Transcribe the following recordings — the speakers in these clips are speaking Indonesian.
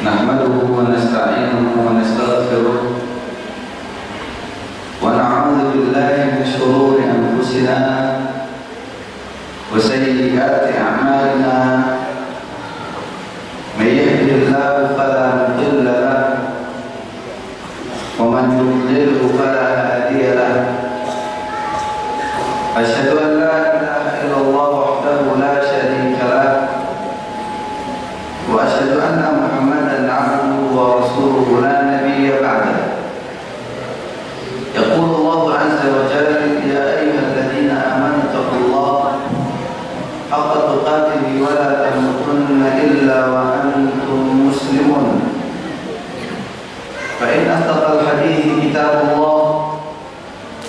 نحمده ونستعينه ونستغفره ونعوذ بالله من شرور أنفسنا وسيئات أعمالنا من يهده الله فلا مضل له ومن يضلله فلا هادي له أشهد أن لا إله إلا الله وحده لا شريك له وأشهد أن محمدا عبده ورسوله لا نبي بعده يقول الله عز وجل يا أيها الذين آمنوا اتقوا الله حق تقاته ولا تموتن إلا وأنتم مسلمون فإن أصدق الحديث كتاب الله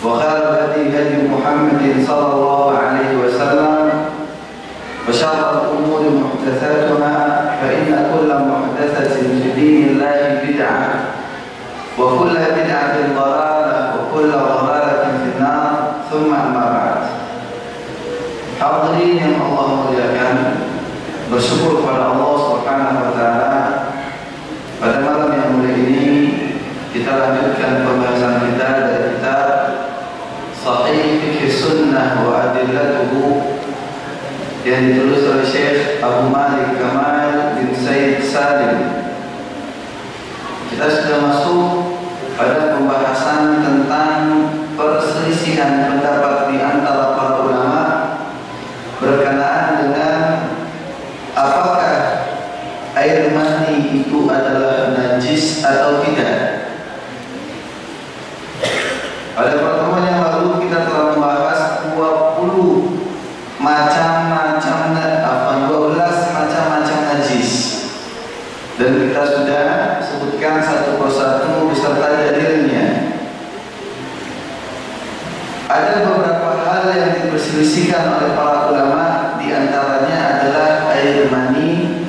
وخير الهدي هدي محمد صلى الله عليه وسلم وشر الأمور محدثاتها فإن كل محدثة في دين الله بدعة وكل بدعة ضلالة وكل ضلالة في النار ثم أما بعد. Hadirin yang Allah muliakan, bersyukur kepada Allah Subhanahu wa taala. Pada malam yang mulia ini kita lanjutkan pembahasan kita dari kitab Sahih Fiqh Sunnah wa Adillatuhu yang ditulis oleh Syekh Abu Malik Kamal bin Said Salim. Kita sudah masuk pada pembahasan tentang perselisihan pendapat di antara para ulama berkenaan dengan apakah air mani itu adalah najis atau tidak. Pada pertemuan yang lalu kita telah membahas 12 macam-macam najis, dan kita sudah sebutkan satu persatu beserta dalilnya. Ada beberapa hal yang diperselisihkan oleh para ulama, di antaranya adalah air mani,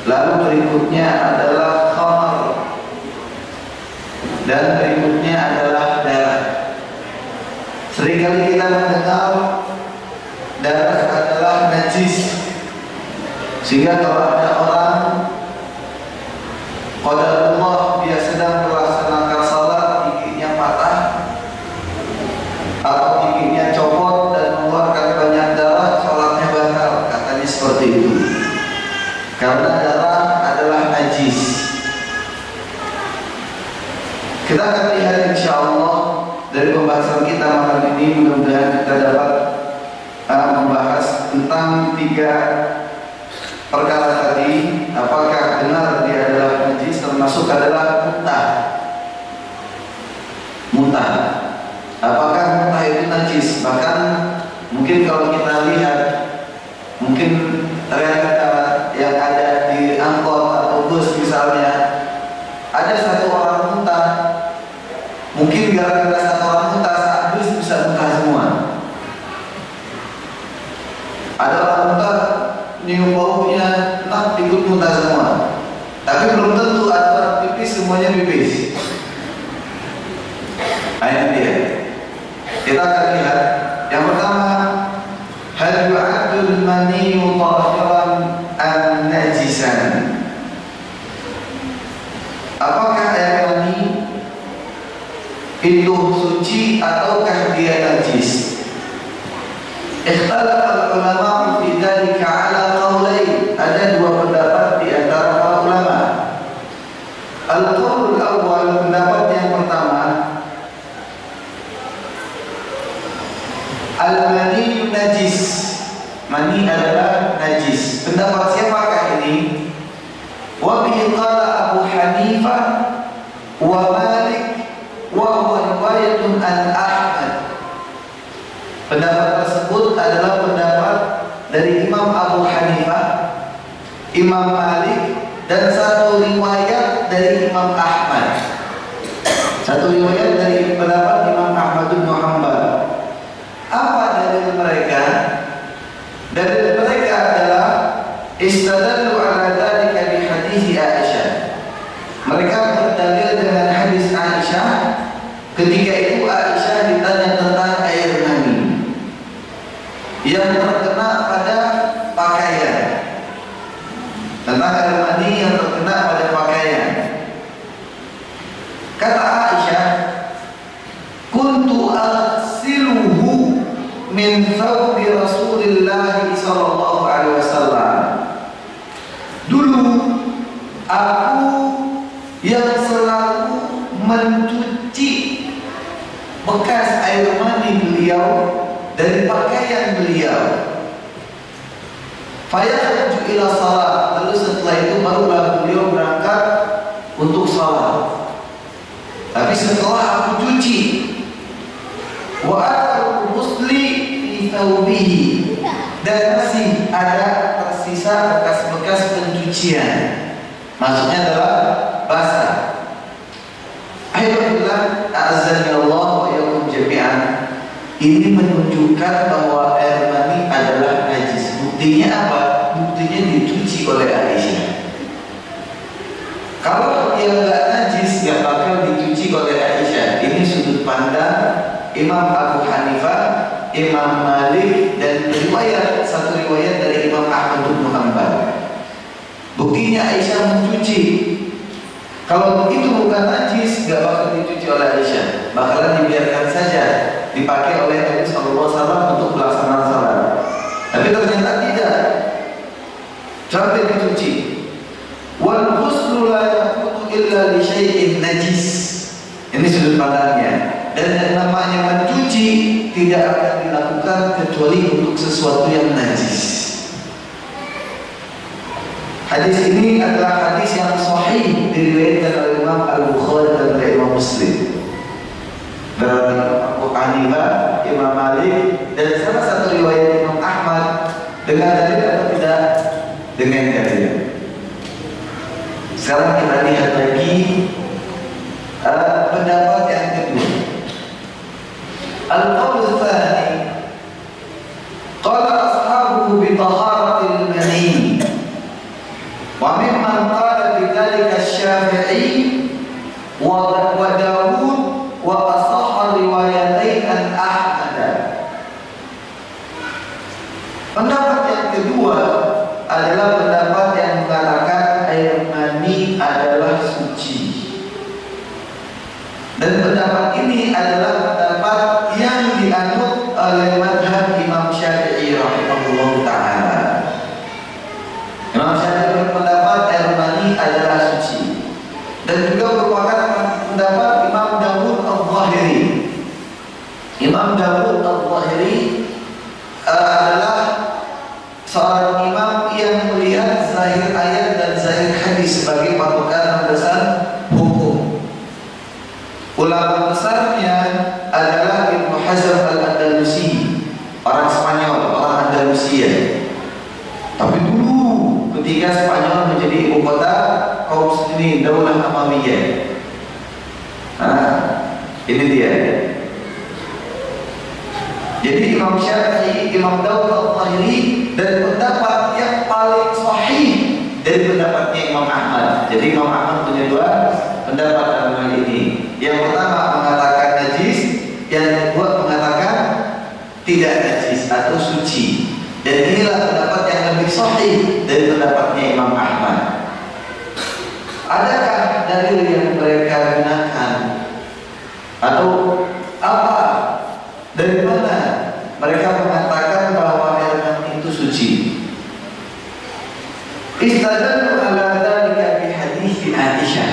lalu berikutnya adalah khamar, dan berikutnya adalah darah. Seringkali kita mendengar darah adalah najis, sehingga kalau ada orang qadarullah dia sedang melaksanakan salat, giginya patah atau giginya copot dan mengeluarkan banyak darah, salatnya batal, katanya seperti itu, karena darah adalah najis. Kita akan lihat insyaallah dari pembahasan kita malam ini, mudah-mudahan kita dapat membahas tentang 3 perkara tadi. Apakah benar dia adalah najis, termasuk adalah muntah. Apakah muntah itu najis? Bahkan mungkin kalau kita lihat, mungkin realita yang ada di angkot atau bus misalnya, ada satu orang muntah. Mungkin gara-gara satu orang muntah, saat bus bisa muntah semua. Ada orang muntah, nyium baunya, ikut muntah semua. Tapi belum tentu ada orang pipis, semuanya pipis. Nah, ini dia. Kita akan lihat. Yang pertama, hal yu'addul maniyyu tahiran am najisan? Apakah air mani itu suci ataukah dia najis? Ikhtalafa ulama fi dzalika ala qaulain. Ada 2 pendapat di antara para ulama. Al-qaul al-awwal, pendapat yang pertama, al-mani najis. Mani adalah najis. Pendapat siapakah ini? Wa bihi qala Abu Hanifah wa Malik wa huwa riwayatun al-Ahmad. Pendapat tersebut adalah pendapat dari Imam Abu Hanifah, Imam Malik, dan satu riwayat dari Imam Ahmad. Satu riwayat dari pendapat Imam Ahmad bin Hanbal. Apa dalil mereka? Dalil mereka adalah istadallu ala dzalika bi hadis Aisyah. Mereka berdalil dengan hadis Aisyah. Ketika itu Aisyah ditanya tentang air mani yang terkena pada pakaian, tentang air mani yang terkena pada pakaian. Kata Aisyah, kuntu aghsiluhu min thawbi Rasulillah sallallahu alaihi wasallam. Dulu aku yang selalu mencuci bekas air mani beliau dari pakaian beliau. Fayakhuju ila salat, lalu setelah itu barulah beliau berangkat untuk salat. Tapi setelah aku cuci, wa atharu ghusli fi thawbihi, dan masih ada tersisa bekas-bekas pencucian, maksudnya adalah basah. Alhamdulillah, a'azzani Allah wa iyyakum jami'an. Ini menunjukkan bahwa air mani adalah najis. Buktinya apa? Buktinya dicuci oleh Aisyah. Kalau dia nggak najis, nggak bakal dicuci oleh Aisyah. Ini sudut pandang Imam Abu Hanifah, Imam Malik, dan satu riwayat dari Imam Ahmad bin Hanbal. Buktinya Aisyah mencuci. Kalau begitu bukan najis, nggak bakal dicuci oleh Aisyah. Bakalan dibiarkan saja dipakai oleh Nabi Sallallahu Alaihi Wasallam untuk pelaksanaan salat. Tapi ternyata tidak, sampai dicuci. Wal ghuslu la yakunu illa li syai'in najis. Ini sudut pandangnya. Dan yang namanya mencuci tidak akan dilakukan kecuali untuk sesuatu yang najis. Hadis ini adalah hadis yang sahih diriwayatkan oleh Imam Al-Bukhari dan oleh Imam Muslim. Dari Abu Hanifah, Imam Malik, dan salah satu riwayat Imam Ahmad dengan dalil atau tidak? Dengan dalil. Sekarang kita lihat lagi pendapat yang kedua. Al-qawl tsani, qala ashabuhu bi taharatil mani. Wa mimman qala bidzalika Asy-Syafi'i wa Dawud wa asahha riwayatain an Ahmad. Pendapat yang kedua adalah pendapat yang mengatakan air mani adalah suci. Dan pendapat ini adalah pendapat yang dianut oleh mazhab Imam Syafi'i rahimahullah ta'ala. Imam Syafi'i berpendapat air mani adalah suci. Dan juga merupakan pendapat Imam Dawud Al-Zahiri. Imam Dawud Al-Zahiri adalah seorang imam yang melihat zahir ayat dan zahir hadis sebagai patokan landasan hukum. Ulama besarnya adalah Ibnu Hazm Al-Andalusi, orang Spanyol, orang Andalusia. Tapi dulu ketika Spanyol menjadi ibu kota kaum muslimin, Daulah Umayyah. Ini dia. Jadi Imam Syafi'i, Imam Dawud Al-Zahiri, dan pendapat yang paling sahih dari pendapatnya Imam Ahmad. Jadi Imam Ahmad punya dua pendapat dalam hal ini. Yang pertama mengatakan najis, yang kedua mengatakan tidak najis atau suci. Dan inilah pendapat yang lebih sahih dari pendapatnya Imam Ahmad. Adakah dalil yang mereka gunakan atau apa? Dari mana mereka mengatakan bahwa air mani itu suci? Istadallu ala dzalika bi hadits Aisyah.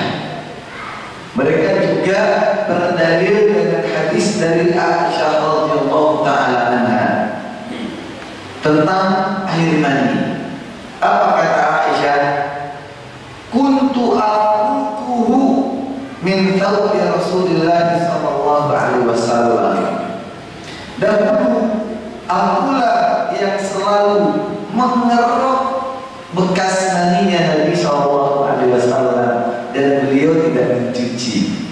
Mereka juga berdalil dengan hadis dari Aisyah radhiyallahu taala anha tentang air mani. Apa kata Aisyah? Kuntu aquhu min thawbi Rasulillah sallallahu alaihi wasallam. Dahulu akulah yang selalu mengeruk bekas maninya Nabi sallallahu alaihi wasallam, dan beliau tidak mencuci,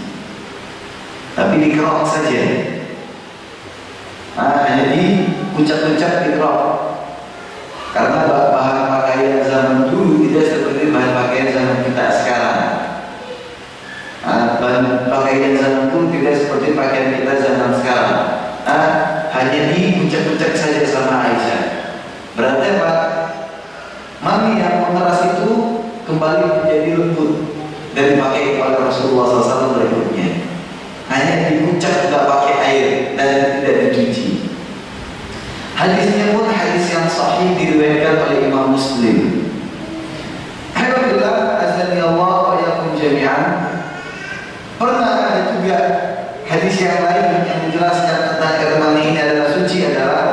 tapi dikerok saja. Hanya diucap-ucap dikerok. Karena bahan pakaian zaman dulu tidak seperti bahan pakaian zaman kita sekarang. Bahan pakaian zaman dulu tidak seperti pakaian kita zaman sekarang. Hanya diucap-ucap saja sama Aisyah. Berarti apa? Mani yang mengeras itu kembali menjadi lembut dan dipakai oleh Rasulullah SAW berikutnya. Hanya diucap, tidak pakai air dan tidak dicuci. Hadisnya pun hadis yang sahih diriwayatkan oleh Imam Muslim. Alhamdulillah, azani Allah wa yakum jami'an. Pernah ada juga hadis yang lain yang menjelaskan tentang air mani ini adalah suci adalah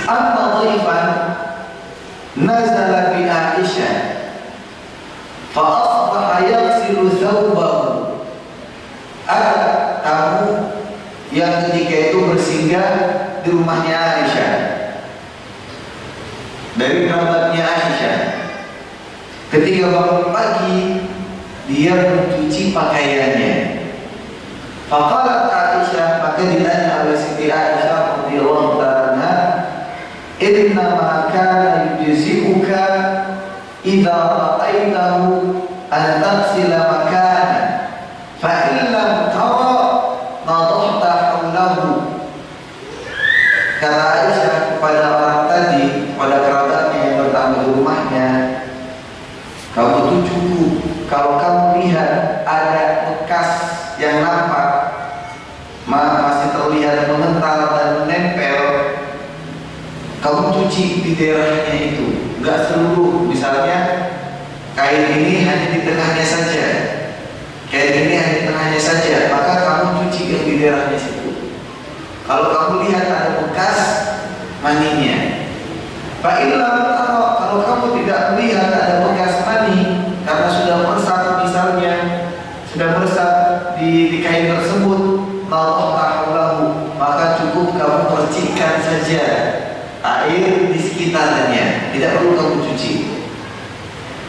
anna dhaifan nazala bi Aisyah fa asbaha yaghsilu thawbahu. Ada tamu yang ketika itu bersinggah di rumahnya Aisyah, dari kerabatnya Aisyah. Ketika bangun pagi, dia mencuci pakaiannya. Faqalat Aisyah, maka ditanya oleh Siti Aisyah radhiyallahu ta'ala, "Inna ma kana yujzi'uka idza ra'aitahu an taghsila makanan, fa in lam tara nadahta hawlahu." Kata Aisyah kepada orang tadi, pada kerabatnya yang bertamu di rumahnya, "Kamu tuh cukup kalau kamu lihat ada bekas yang nampak, masih terlihat mengental dan menempel, kamu cuci di daerahnya itu, enggak seluruh. Misalnya kain ini hanya di tengahnya saja, kain ini hanya di tengahnya saja, maka kamu cuci yang di daerahnya situ. Kalau kamu lihat ada bekas maninya, kalau kamu tidak melihat ada bekas mani karena sudah meresap, misalnya sudah meresap di kain tersebut, maka cukup kamu percikan saja air di sekitarnya, tidak perlu kamu cuci.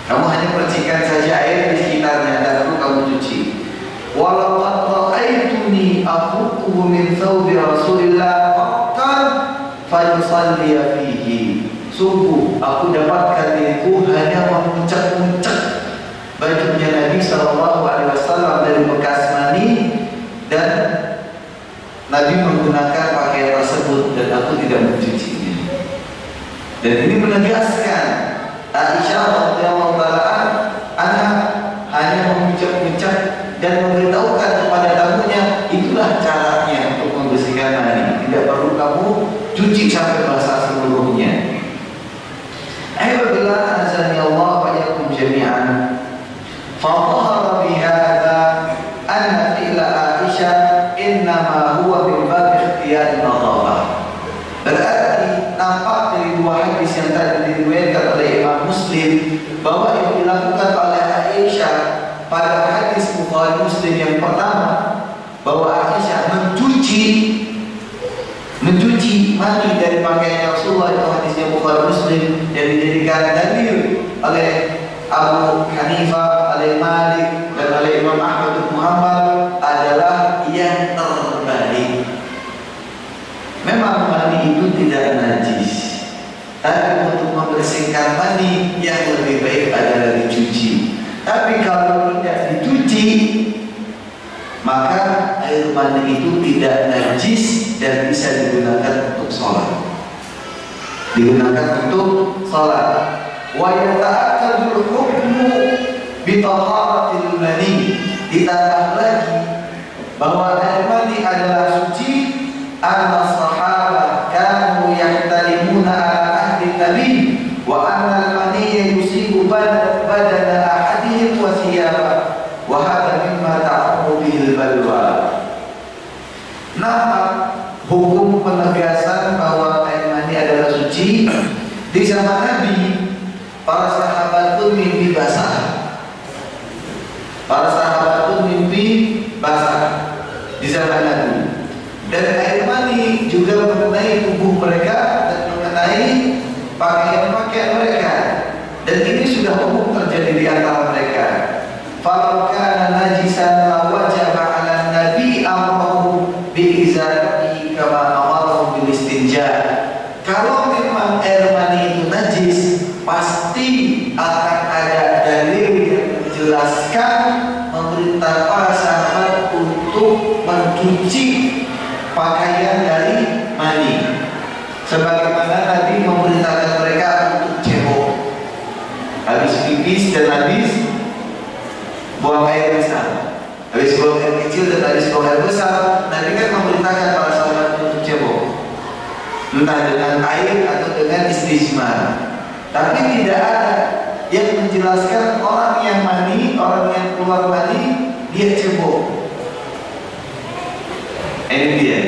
Kamu hanya percikan saja air di sekitarnya, tidak perlu kamu cuci. Walau ra'aituni afuquhu min thawbi Rasulillah faqan fayusalli fihi. Sungguh aku dapatkan diriku hanya memuncak-muncak bajunya Nabi SAW dari bekas mani, dan Nabi menggunakan pakaian tersebut dan aku tidak mencucinya. Dan ini menegaskan Aisyah radhiyallahu anha hanya memuncak-muncak dan memberitahukan kepada tamunya, itulah caranya untuk membersihkan mani. Tidak perlu kamu cuci sampai basah seluruhnya. Alhamdulillah, azani Allah wa yakum jami'an. Fadhahara bihadza anna fi'la Aisyah innama huwa min bab ikhtiyar nadhafah. Berarti nampak dari dua hadis yang tadi diriwayatkan oleh Imam Muslim bahwa yang dilakukan oleh Aisyah pada hadis Bukhari Muslim yang pertama, bahwa Aisyah mencuci mani dari pakaian Rasulullah, itu hadisnya Bukhari Muslim, yang dijadikan dalil oleh Abu Hanifah, oleh Malik, dan oleh Imam Ahmad bin Muhammad adalah yang terbaik. Memang mani itu tidak najis, tapi untuk membersihkan mani yang lebih baik adalah dicuci. Tapi kalau tidak dicuci, maka air mani itu tidak najis dan bisa digunakan untuk sholat. Wa yata'akkadul hukmu bi taharatil mani. Ditambah lagi bahwa air mani adalah suci. Anna sahabah kanu yahtalimuna ala ahdi Nabi wa anna al-maniyya yusibu badana ahadihim wa thiyabah wa hadha mimma ta'amu bihil balwa. Nah, hukum penegasan bahwa air mani adalah suci di zaman Nabi, para sahabat pun mimpi basah. Di zaman Nabi. Dan air mani juga mengenai tubuh mereka dan mengenai pakaian-pakaian mereka. Dan ini sudah umum terjadi di antara mereka. Falau kana najisan la wajaba 'ala nabi amruhu bi izalatihi kama amarahu bil istinja. Kalau memang air mani itu najis, pasti akan ada dalil yang menjelaskan, memerintah para sahabat untuk mencuci pakaian dari mani, sebagaimana Nabi memerintahkan mereka untuk cebok. habis pipis dan habis buang air besar, habis buang air kecil dan habis buang air besar, Nabi kan memerintahkan para sahabat untuk cebok, entah dengan air atau dengan istijmar. Tapi tidak ada yang menjelaskan orang yang mani, orang yang keluar mani dia cebok. Ini dia.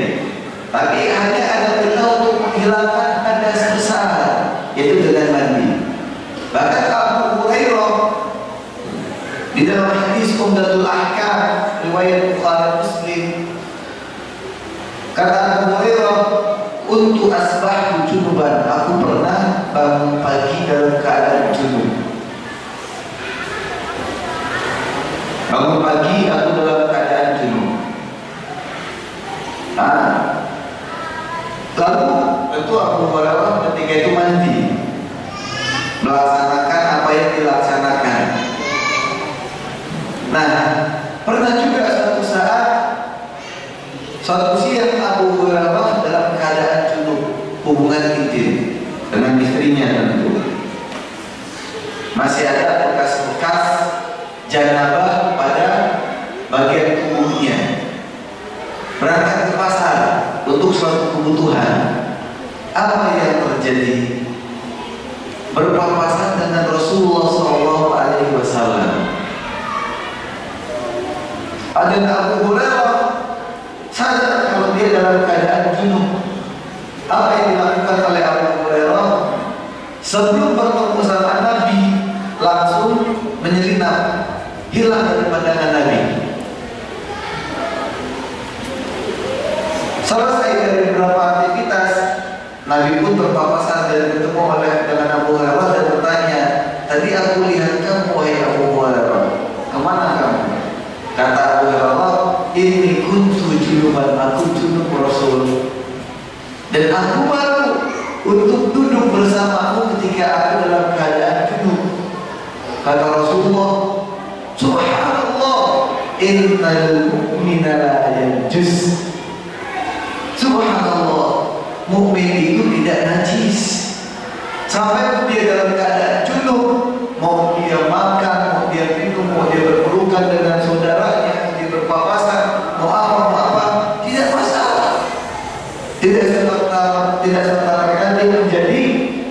Tapi hanya ada perintah untuk menghilangkan hadas besar, yaitu dengan mandi. Bahkan Abu Hurairah di dalam hadis Umdatul Ahkam riwayat Bukhari Muslim, kata Abu Hurairah, "Kuntu asbahtu junuban." Aku pernah bangun pagi dalam keadaan junub. Bangun pagi aku dalam keadaan junub. Lalu tentu Abu Hurairah ketika itu mandi, melaksanakan apa yang dilaksanakan. Nah, pernah juga suatu saat, suatu siang Abu Hurairah dalam keadaan junub, hubungan intim dengan istrinya tentu. Masih ada bekas-bekas janabah pada bagian tubuhnya. Berangkat ke pasar untuk suatu kebutuhan. Apa yang terjadi? Berpapasan dengan Rasulullah SAW. Ada Abu Hurairah sadar kalau dia dalam keadaan junub. Apa yang dilakukan oleh Abu Hurairah? Sebelum bertemu sama Nabi, langsung menyelinap, hilang dari pandangan Nabi. Selesai dari beberapa aktivitas, Nabi pun berpapasan dan bertemu dengan Abu Hurairah dan bertanya, "Tadi aku lihat kamu, wahai Abu Hurairah, kemana kamu?" Kata Abu Hurairah, "Ini kuntu junuban, aku junub Rasul, dan aku malu untuk duduk bersamamu ketika aku dalam keadaan junub." Kata Rasulullah, "Subhanallah, innal mu'mina la yanjus." Subhanallah, mukmin itu tidak najis. Sampai dia dalam keadaan junub, mau dia makan, mau dia minum, mau dia berpelukan dengan saudaranya, mau dia berpapasan, mau apa, tidak masalah. Tidak serta-merta dia menjadi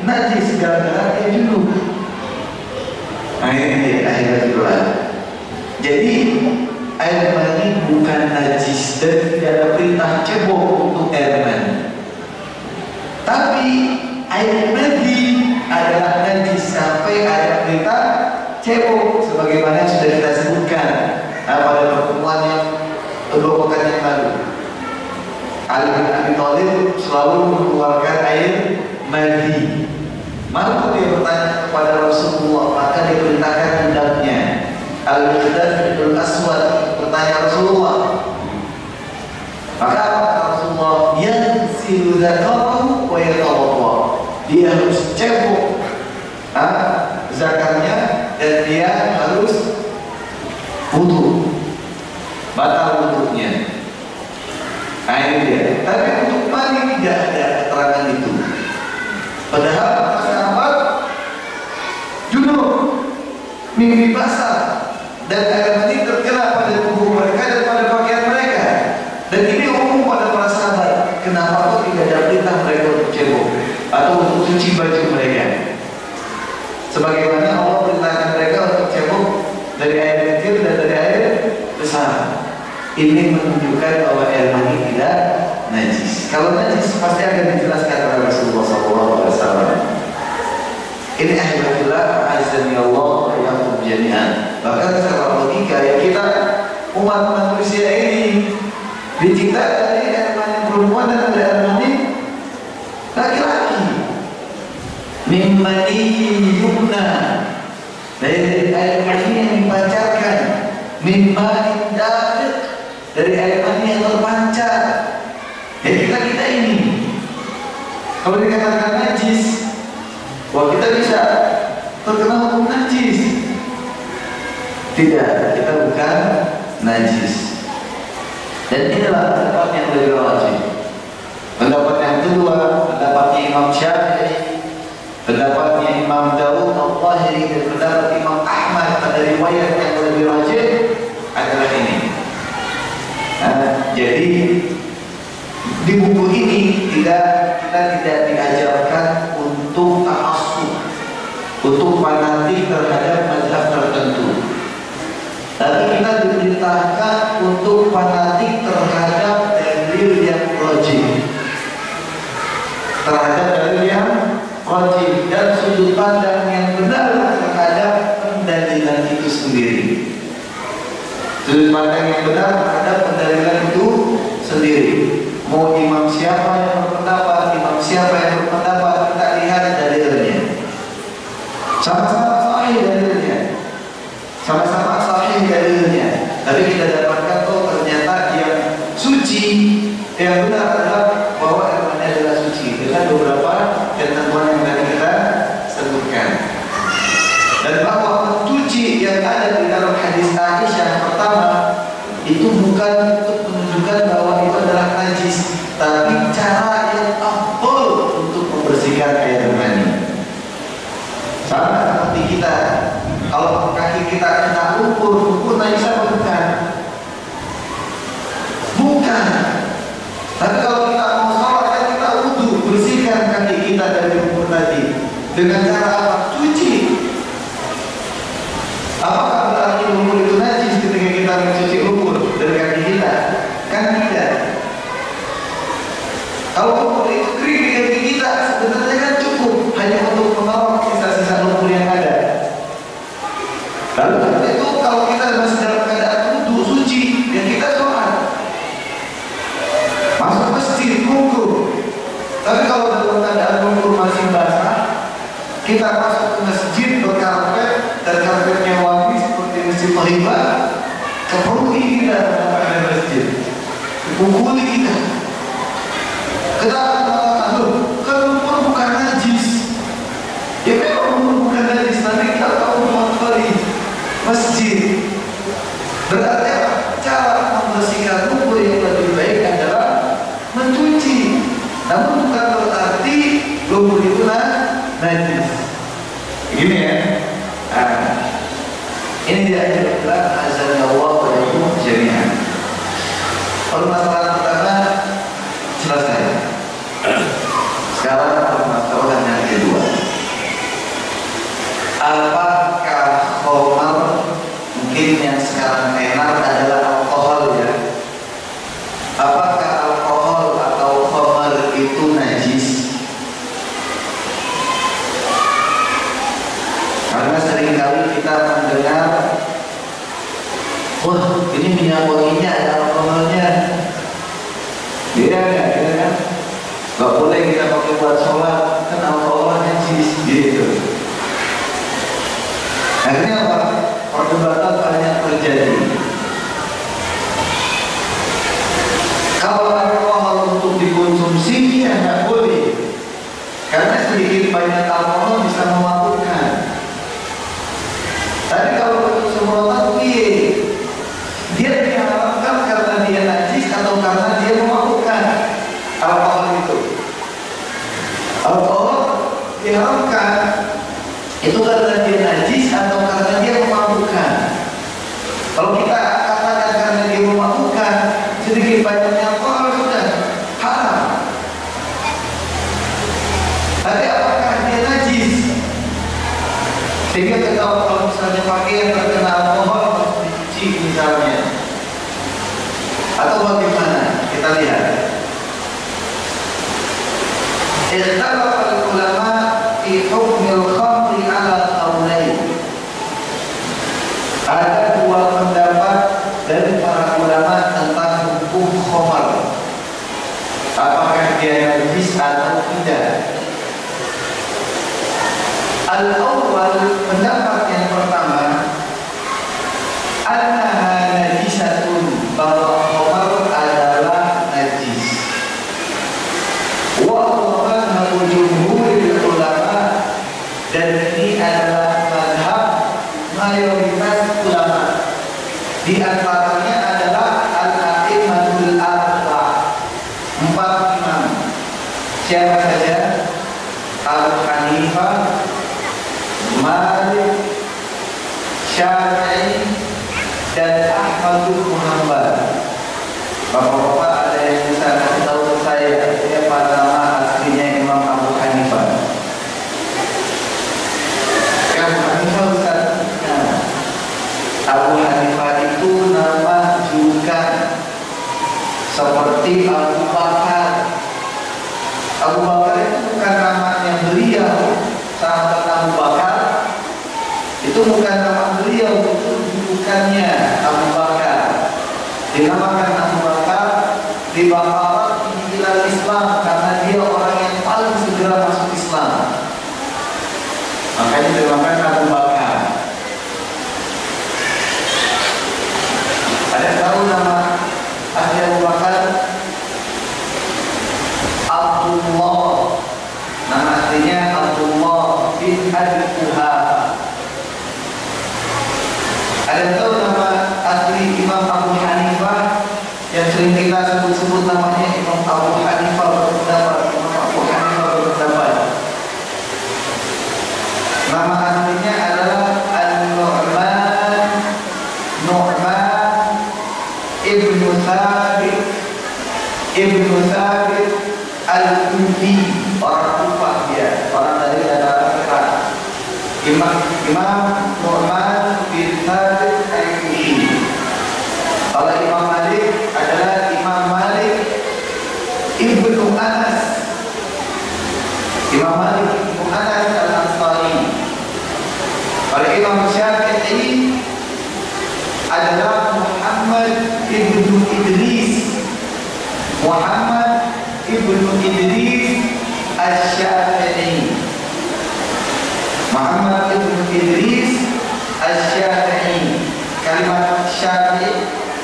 najis gara-gara dia junub. Nah ini akhirnya doa. Jadi air mani bukan najis dan tidak ada perintah cebok untuk air mani. Tapi air mani adalah najis sampai ada perintah cebok, sebagaimana yang sudah kita sebutkan pada pertemuan yang kedua pekan yang lalu. Ali bin Abi Thalib selalu mengeluarkan air mani. Maka dia bertanya kepada Rasulullah, maka dia perintahkan hendaknya. Al-Miqdad bin Aswad bertanya Rasulullah, maka Rasulullah, yansilu zakarahu wa yatawadda. Dia harus cebok zakarnya dan dia harus wudu, batal wudunya. Nah ini dia. Tapi untuk mandi tidak ada keterangan itu. Padahal para sahabat junub, mimpi basah, dan air mani terkena pada tubuh mereka dan pada pakaian mereka. Dan ini umum pada para sahabat. Kenapa kok tidak ada perintah mereka untuk cebok atau untuk cuci baju mereka? Sebagaimana Allah perintahkan mereka untuk cebok dari air kecil dan dari air besar. Ini menunjukkan bahwa air mani tidak najis. Kalau najis pasti akan dijelaskan oleh Rasulullah SAW. Ini ahilullah azza wa Allah yang jami'an. Bahkan secara logika ya, kita umat manusia ini diciptakan dari air mani perempuan dan dari air mani laki-laki. Mimmani yumna, dari air mani yang dipancarkan. Mimmani dafiq, dari air mani yang terpancar. Jadi kita ini kalau dikatakan najis, wah kita bisa terkena hukum najis. Tidak, kita bukan najis. Dan inilah pendapat yang lebih rajih. Pendapat yang kedua, pendapatnya Imam Syafi'i, Pendapatnya Imam Dawud Al-Zahiri dan pendapat Imam Ahmad pada riwayat yang lebih rajih adalah ini. Jadi di buku ini kita tidak diajarkan untuk ta'assub, untuk fanatik terhadap mazhab tertentu. Tapi kita diperintahkan untuk fanatik terhadap dalil yang rajih, terhadap dalil yang rajih dan sudut pandang yang benar terhadap pendalilan itu sendiri. Sudut pandang yang benar terhadap pendalilan itu sendiri. Mau imam siapa yang berpendapat, imam siapa yang berpendapat, kita lihat dalilnya. Sama-sama sahih dalilnya, sama-sama sahih dalilnya. Tapi kita dapatkan ternyata yang suci, yang benar adalah bahwa agamanya adalah suci dengan beberapa ketentuan yang tadi kita sebutkan. Dan bahwa mencuci yang ada di dalam hadis Aisyah pertama itu bukan untuk menunjukkan bahwa itu adalah najis, tapi cara yang afdal untuk membersihkan air mani. Sama seperti kita, kalau kaki kita kena lumpur najis apa bukan? Bukan. Tapi kalau kita mau sholat kan kita wudu, bersihkan kaki kita dari lumpur tadi dengan cara apa? Cuci. Apakah berarti lumpur itu najis ketika kita mencuci lumpur dari kaki kita? Kan tidak. Kalau lumpur itu kering di kaki kita, sebenarnya kan cukup hanya untuk menolak sisa-sisa lumpur yang ada. Lalu seperti itu kalau kita masih dalam keadaan wudu suci dan kita sholat, masuk masjid lumpur. Tapi kalau dalam keadaan lumpur masih basah, kita masuk ke masjid berkarpet dan karpetnya wangi seperti masjid Thaibah, keperuti kita dalam masjid, dipukuli kita. Kita akan mengatakan, kan lumpur bukan najis. Ya memang lumpur bukan najis, tapi kita tahu mengotori masjid. Berarti apa? Cara membersihkan lumpur yang lebih baik adalah mencuci. Namun bukan berarti lumpur itu najis. Begini ya. Ini diajarkan azan Allah pada umum jami'an. Permasalahan pertama selesai. Sekarang permasalahan yang kedua. Apakah khamar, mungkin yang sekarang enak adalah alkohol ya? Apakah alkohol atau khamar itu najis? Karena seringkali kita mendengar, wah ini minyak wanginya ada alkoholnya. Iya kan? Gak boleh kita pakai buat sholat, kan alkoholnya najis gitu. Akhirnya apa? Perdebatan banyak terjadi. Kalau alkohol untuk dikonsumsi ya nggak boleh, karena sedikit banyak alkohol bisa memabukkan. Tapi kalau untuk semprotan, dia diharamkan karena dia najis atau karena dia memabukkan. Alkohol itu, alkohol diharamkan itu karena dia najis atau karena dia memabukkan. Kalau kita katakan karena dia memabukkan, sedikit banyaknya alkohol sudah haram. Tapi apakah dia najis? Sehingga kita kalau misalnya pakaian terkena alkohol harus dicuci misalnya, atau bagaimana? Kita lihat. Ikhtalafa ulama fi hukmil khamri ala qawlain. Ada dua pendapat dari para ulama tentang hukum khamar. Apakah dia najis atau tidak? Al-awwal, pendapat yang pertama, annaha najisatun, bahwa khamar adalah najis. Wa madhhabu jumhur Syafi'i, dan Ahmad bin Hanbal. Bapak-bapak ada yang bisa kasih tahu ke saya siapa nama aslinya Imam Abu Hanifah? Abu Hanifah Ustaz? Nah, Abu Hanifah itu nama julukan seperti Abu Bakar. Abu Bakar itu bukan namanya beliau, sahabat Abu Bakar itu bukan nama beliau, itu julukannya Abu Bakar. Dinamakan Abu Bakar di bawah pimpinan Islam karena dia orang yang paling segera masuk Islam. Makanya dinamakan Abu Bakar. Ada tahu nama asli Abu Bakar? Abdullah. Nama aslinya Abdullah bin Abi Quhafah. Ada tahu nama asli Imam Abu Hanifah yang sering kita sebut-sebut namanya Imam Abu Hanifah berpendapat? Imam Abu Hanifah berpendapat. Nama aslinya adalah Nu'man ibnu Thabit al-Kufi, orang Kufah dia, orang dari daerah Irak. Imam Nu'man bin Thabit al-Kufi. Kalau Imam Malik adalah Imam Malik ibnu Anas. Imam Malik ibnu Anas al-Ansari. Kalau Imam Syafi'i adalah Muhammad ibnu Idris. Muhammad ibnu Idris al-Syafi'i. Muhammad ibnu Idris al-Syafi'i. Kalimat Syafi'i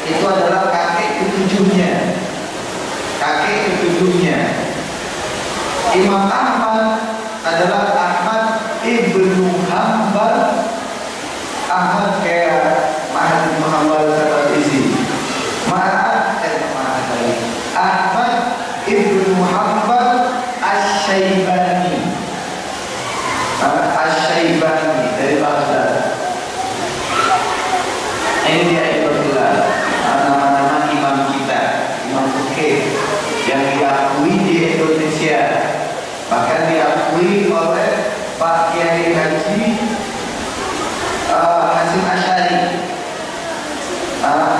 itu adalah kakek ketujuhnya. Kakek ketujuhnya. Imam Ahmad adalah Ahmad ibnu Hanbal. Ahmad kayak Ahmad ibnu Hanbal kata isi. Ahmad ibnu Hanbal Asy-Syaibani. Asy-Syaibani dari Baghdad. Ini dia itulah nama-nama imam kita, imam fikih yang diakui di Indonesia, bahkan diakui oleh Pak Kiai Haji Hasyim Asy'ari,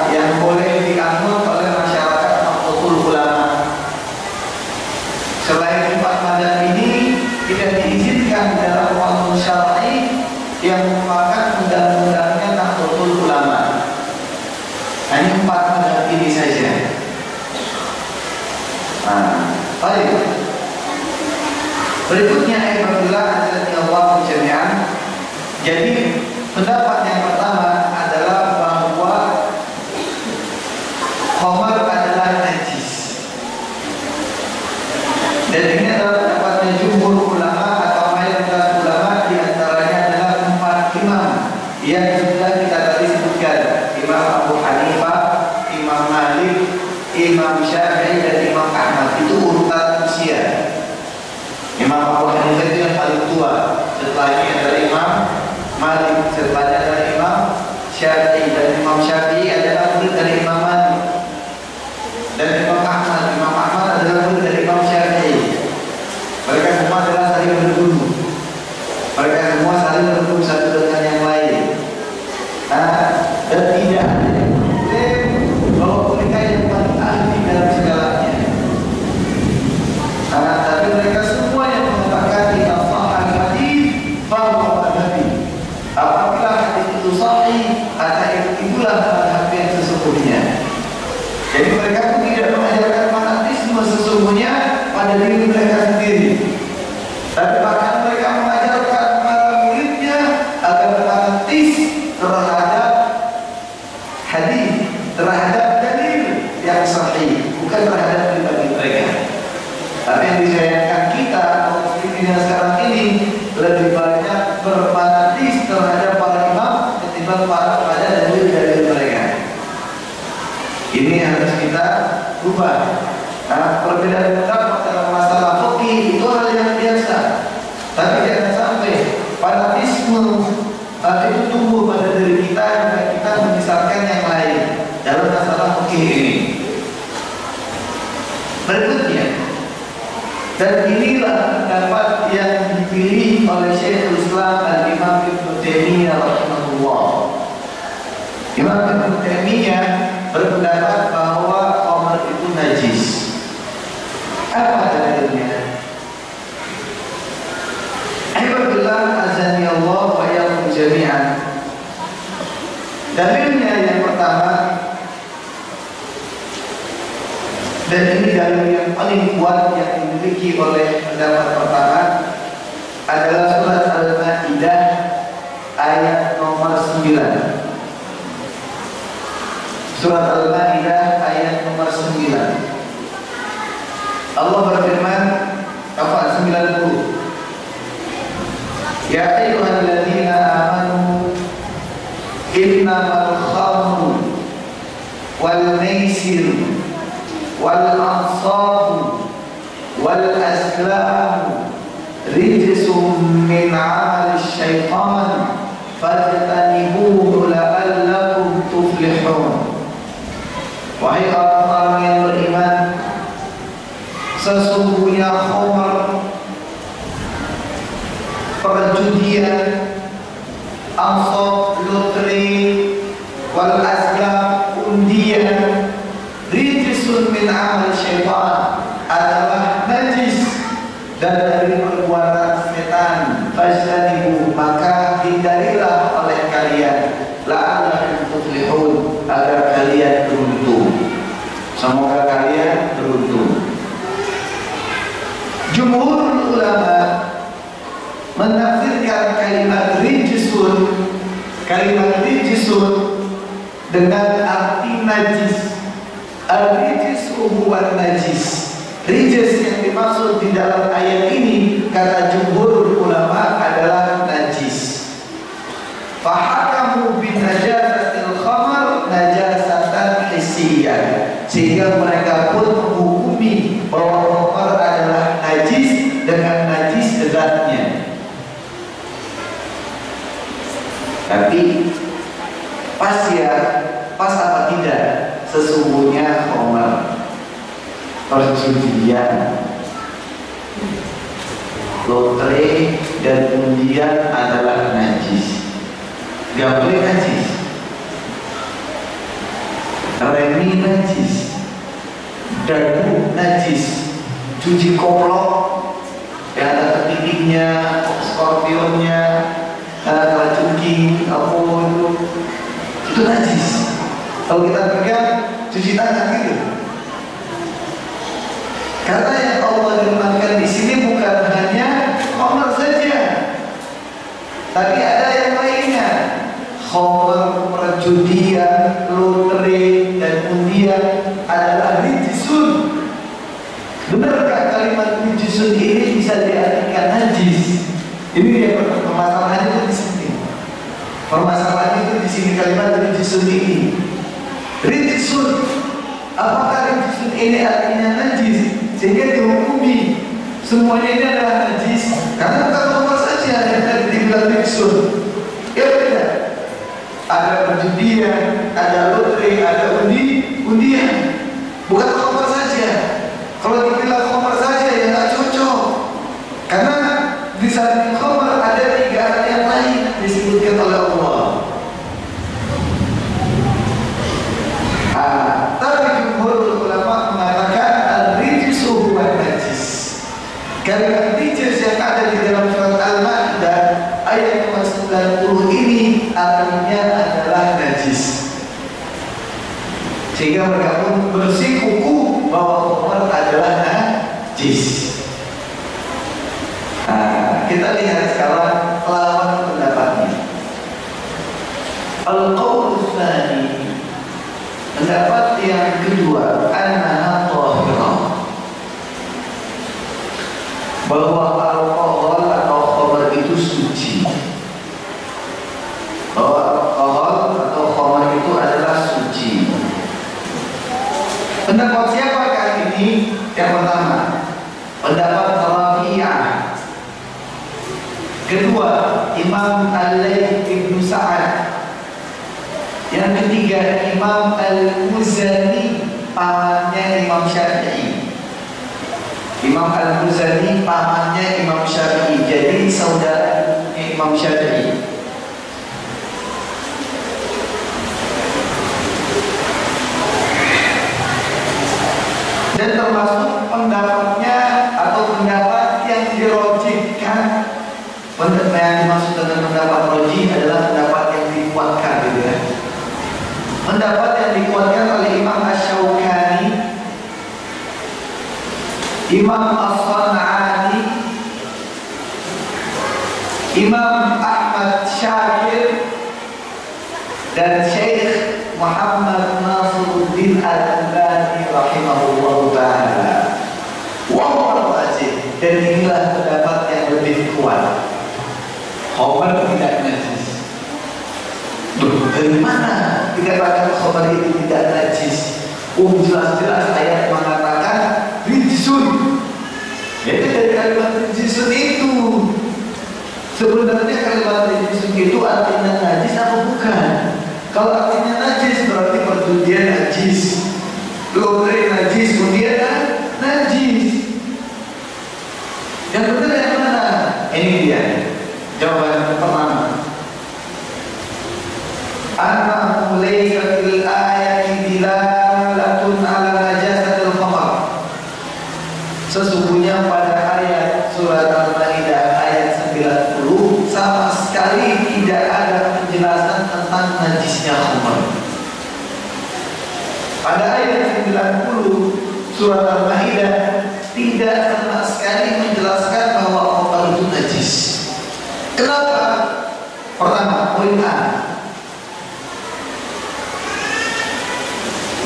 yang boleh dianut oleh masyarakat Nahdlatul Ulama. Selain 4 mazhab ini tidak diizinkan dalam qanun syar'i yang merupakan undang-undangnya Nahdlatul Ulama. Hanya 4 mazhab ini saja. Baik. Berikutnya Alhamdulillah Allah jami'an. Jadi pendapat yang pertama adalah bahwa khamar adalah najis. Dan ini adalah pendapatnya jumhur ulama atau mayoritas ulama, di antaranya adalah 4 imam yang sudah kita tadi sebutkan. Imam Abu Hanifah, Imam Malik, Imam Syafi'i, dan Imam Ahmad. Itu urutan usia. Imam Abu Hanifah itu yang paling tua. Setelahnya adalah Imam Malik, setelahnya adalah Imam Syafi'i, dan Imam Syafi'i adalah murid dari Imam Malik. Dan Imam Ahmad adalah murid dari Imam Syafi'i. Mereka semua adalah saling berguru. Mereka semua saling berguru satu dengan yang lain. Dan tidak ada yang mengklaim bahwa mereka yang paling ahli dalam segalanya. Tapi mereka semua yang mengatakan inna sahal hadis fahuwa madhabi. Apabila hadis itu sahih, itulah madhab yang sesungguhnya. Jadi mereka pun tidak mengajarkan fanatisme sesungguhnya pada diri mereka sendiri. Tapi bahkan mereka mengajarkan para muridnya agar fanatis terhadap hadis, terhadap dalil yang sahih, bukan terhadap pribadi mereka. Tapi yang disayangkan kita muslimin yang sekarang ini lebih banyak berfanatis terhadap para imam ketimbang pada dalil-dalil mereka. Ini harus kita ubah. Perbedaan pendapat dalam masalah fikih itu hal yang biasa. Tapi jangan sampai fanatisme itu tumbuh pada diri kita. Imam Ibnu Taimiyah berpendapat bahwa khamr itu najis. Apa dalilnya? Alhamdulillah azani Allah wa iyyakum jami'an. Dalilnya yang pertama, dan ini dalil yang paling kuat yang dimiliki oleh pendapat pertama, adalah surat Al-Maidah ayat nomor 9. Surat Al-Maidah ayat nomor 9. Allah berfirman, ayat 90. Ya ayyuhalladzina amanu innamal khamru wal maisir wal ansabu wal azlamu rijsum min 'amali syaitan fajtanibuhu la'allakum tuflihun. Wahai orang-orang yang beriman, sesungguhnya khamr, perjudian, ansab, lotre, wal azlam, undian, rijsun min amal syaitan, adalah najis dan dari perbuatan setan. Fajtanibu, maka hindarilah oleh kalian, la'allakum tuflihun, agar kalian beruntung. Semoga kalian beruntung. Jumhur ulama menafsirkan kalimat rijsun dengan arti najis. Al-rijsu huwa najis. Rijs yang dimaksud di dalam ayat ini, kata jumhur ulama, adalah najis. Fahakamu bin najasatil khamar najasatan hissiyah, sehingga mereka pun menghukumi bahwa khamar adalah najis dengan najis zatnya. Tapi pas apa tidak, sesungguhnya khamar, perjudian, lotre dan undian adalah najis. Gak boleh najis. Remi najis, dagu najis, cuci koplok yang ada kepitingnya, skorpionnya, kalajengking, apapun itu najis. Kalau kita pegang, cuci tangan gitu. Karena yang Allah firmankan di sini bukan hanya khamr saja, tapi ada yang lainnya. Khamr, perjudian, lotre dan undian adalah rijsun. Benarkah kalimat rijsun ini bisa diartikan najis? Ini yang permasalahan itu di sini. Permasalahan itu di sini, kalimat rijsun ini. Rijsun, apakah rijsun ini artinya najis sehingga dihukumi semuanya ini adalah najis? Karena bukan khamr saja yang tadi dibilang rijsun. Ya tidak. Ada perjudian, ada lotre, ada undian. Bukan khamr saja. Kalau dibilang khamr saja ya nggak cocok. Karena di samping khamr ada 3 hal yang lain disebutkan oleh Allah. Tapi jumhur ulama mengatakan al-rijsu huwa najis. Kalimat rijs yang ada di dalam surat Al-Maidah ayat nomor 90 ini artinya adalah najis. Sehingga mereka pun bersikukuh bahwa khamr adalah najis. Kita lihat sekarang lawan pendapatnya. Al-qaul tsani, pendapat yang kedua, annaha thahirah, bahwa alkohol atau khamr itu suci. Bahwa alkohol atau khamr itu adalah suci. Pendapat siapakah ini? Yang pertama, pendapat Rabi'ah. Kedua, Imam Al-Layth Ibnu Sa'ad. Yang ketiga, Imam Al-Muzani, pamannya Imam Syafi'i. Imam Al-Muzani pamannya Imam Syafi'i, jadi saudaranya Imam Syafi'i. Dan termasuk pendapatnya atau pendapat yang dirojihkan. Pendapat yang dimaksud dengan pendapat rojih adalah pendapat yang dikuatkan, gitu ya. Pendapat yang dikuatkan oleh Imam Asy-Syaukani, Imam As-San'ani, Imam Ahmad Syakir, dan Syekh Muhammad Nasiruddin Al-Albani rahimahullah ta'ala. Wallahu a'lam. Dan inilah pendapat yang lebih kuat. Khabar tidak najis. Dari mana dikatakan khabar itu tidak najis? Jelas-jelas ayat mengatakan rijsun. Jadi dari kalimat rijsun itu, sebenarnya kalimat rijsun itu artinya najis apa bukan? Kalau artinya najis berarti perjudian najis, lotre najis, kemudian najis. Yang benar yang mana? Ini dia jawaban pertama. Annahu laysa fil ayati dilalatun ala najasatil khamar. Sesungguhnya pada ayat surat Al-Maidah ayat 90 sama sekali tidak ada penjelasan tentang najisnya khamar. Pada ayat 90 surat Al-Maidah tidak sama sekali menjelaskan bahwa khamar itu najis. Kenapa? Pertama, poin A.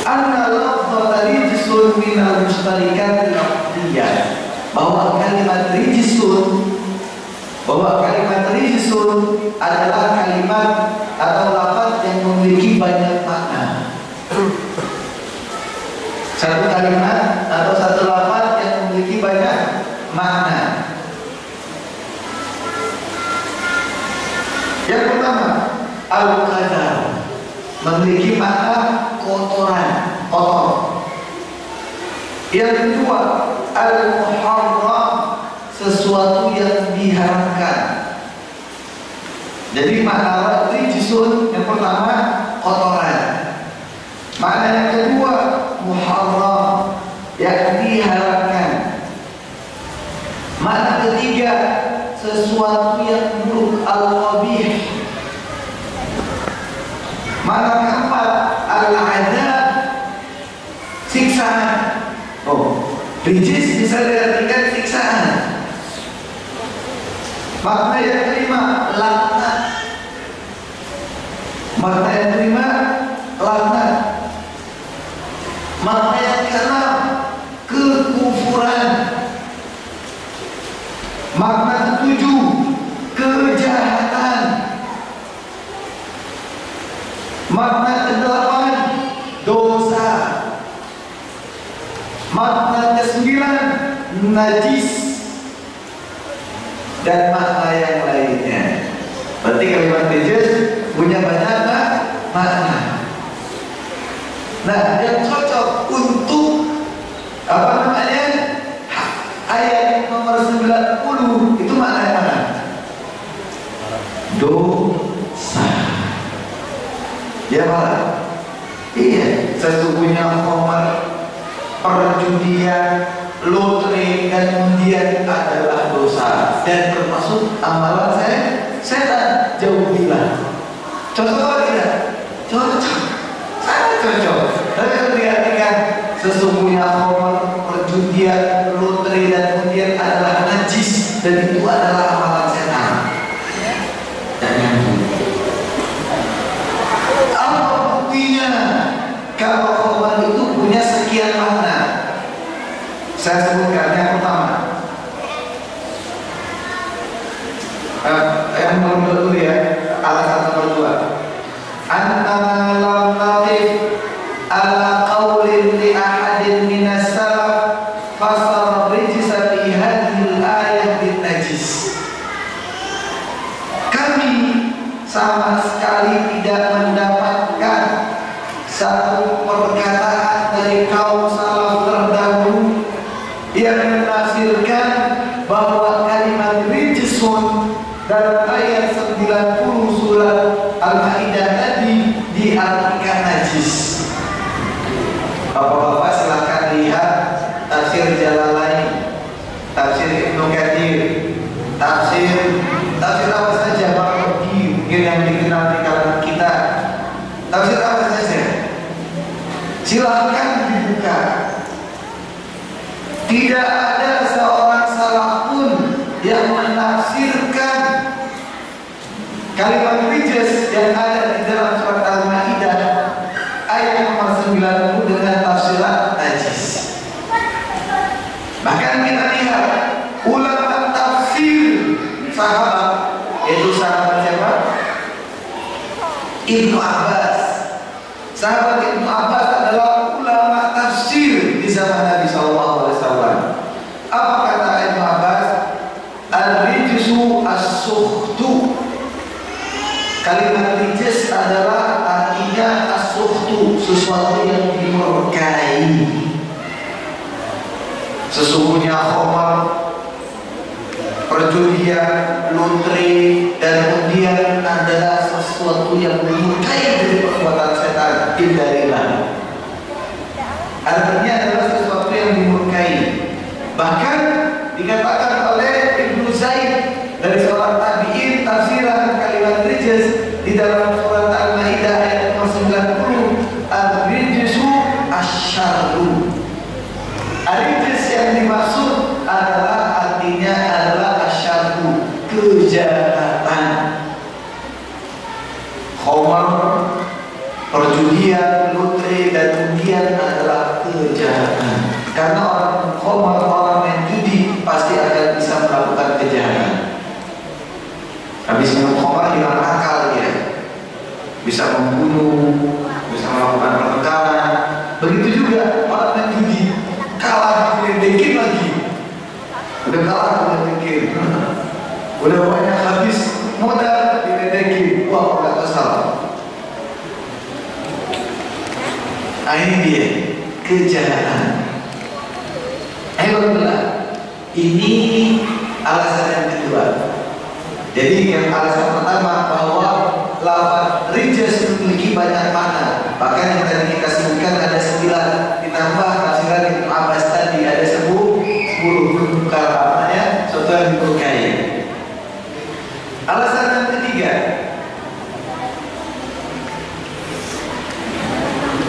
Anna lafdha rijsun minal mushtarikat al-lafdhiyah, bahwa kalimat rijsun adalah kalimat atau lafaz yang memiliki banyak makna. Satu kalimat atau satu lafaz yang memiliki banyak makna. Yang pertama, al-qadar, memiliki makna kotoran, kotor. Yang kedua, al-muharram, sesuatu yang diharamkan. Jadi makna rijsun yang pertama kotoran. Makna yang kedua muharram, yang diharamkan. Makna ketiga sesuatu yang buruk, al-qabih. Makna keempat al-adab, siksaan. Rijis bisa diartikan siksaan. Makna yang kelima laknat. Makna yang kelima laknat. Makna yang keenam kekufuran. Makna ketujuh kejahatan. Makna kedelapan dosa. Makna ke-9 najis. Dan makna yang lainnya. Berarti kalimat najis punya banyak makna. Nah, yang cocok untuk ayat nomor 90 itu makna yang mana? Dosa. Ya Pak? Iya, sesungguhnya khamar, perjudian, lotre, dan undian adalah dosa dan termasuk amalan setan. Jauhilah. Cocok atau tidak? Cocok, sangat cocok. Tapi kalau diartikan sesungguhnya khamar, perjudian, lotre, dan undian adalah najis dan itu adalah amalan setan. Jangan. Apa buktinya? Kalau khamar itu punya sekian makna. Saya sebutkan yang pertama. Yang nomor dulu ya, alasan nomor 2. Antama lam natif ala qaulin li ahadin minas salaf fasar rijsa fi hadhil ayat bin najis. Kami sama sekali tidak mendapatkan satu perkataan dari kaum salaf terdahulu yang menafsirkan bahwa kalimat rijsun dalam ayat 90 surat Al-Maidah tadi diartikan najis. Bapak-bapak silahkan lihat Silahkan dibuka. Tidak ada seorang salaf pun yang menafsirkan kalimat rijs yang ada di dalam surat Al-Maidah ayat nomor 90 dengan tafsiran najis. Bahkan kita lihat ulama tafsir sahabat, yaitu sahabat siapa? Ibnu Abbas. Sahabat Ibnu Abbas adalah ulama tafsir di zaman Nabi SAW. Apa kata Ibnu Abbas? Al-rijsu as-sukhtu. Kalimat rijs adalah artinya as-sukhtu, sesuatu yang dimurkai. Sesungguhnya khamar, perjudian, lotre, dan undian adalah sesuatu yang dimurkai dari perbuatan setan. Indarilah. Artinya adalah sesuatu yang dimurkai. Bahkan dikatakan oleh Ibnu Zaid dari seorang tabi'in tafsiran kalimat rijs di dalam surat Al-Maidah ayat 90, al-rijsu asyarru. Al-rijs yang dimaksud adalah artinya adalah asyarru, kejahatan. Khamar, perjudian, lotre, dan undian adalah kejahatan. Karena orang khamar, orang yang judi pasti akan bisa melakukan kejahatan. Habis minum khamar hilang akal dia, bisa membunuh, bisa melakukan pertengkaran. Begitu juga orang yang judi, kalah diledekin lagi. Udah kalah diledekin, udah banyak habis modal diledekin, wah udah kesal. Nah, ini dia kejahatan. Alhamdulillah, ini alasan yang kedua. Jadi yang alasan pertama bahwa lafaz rijs memiliki banyak makna. Bahkan yang tadi kita sebutkan ada 9, ditambah tafsiran Ibnu Abbas tadi ada 10 kalau maknanya sesuatu yang dimurkai. Alasan yang ketiga,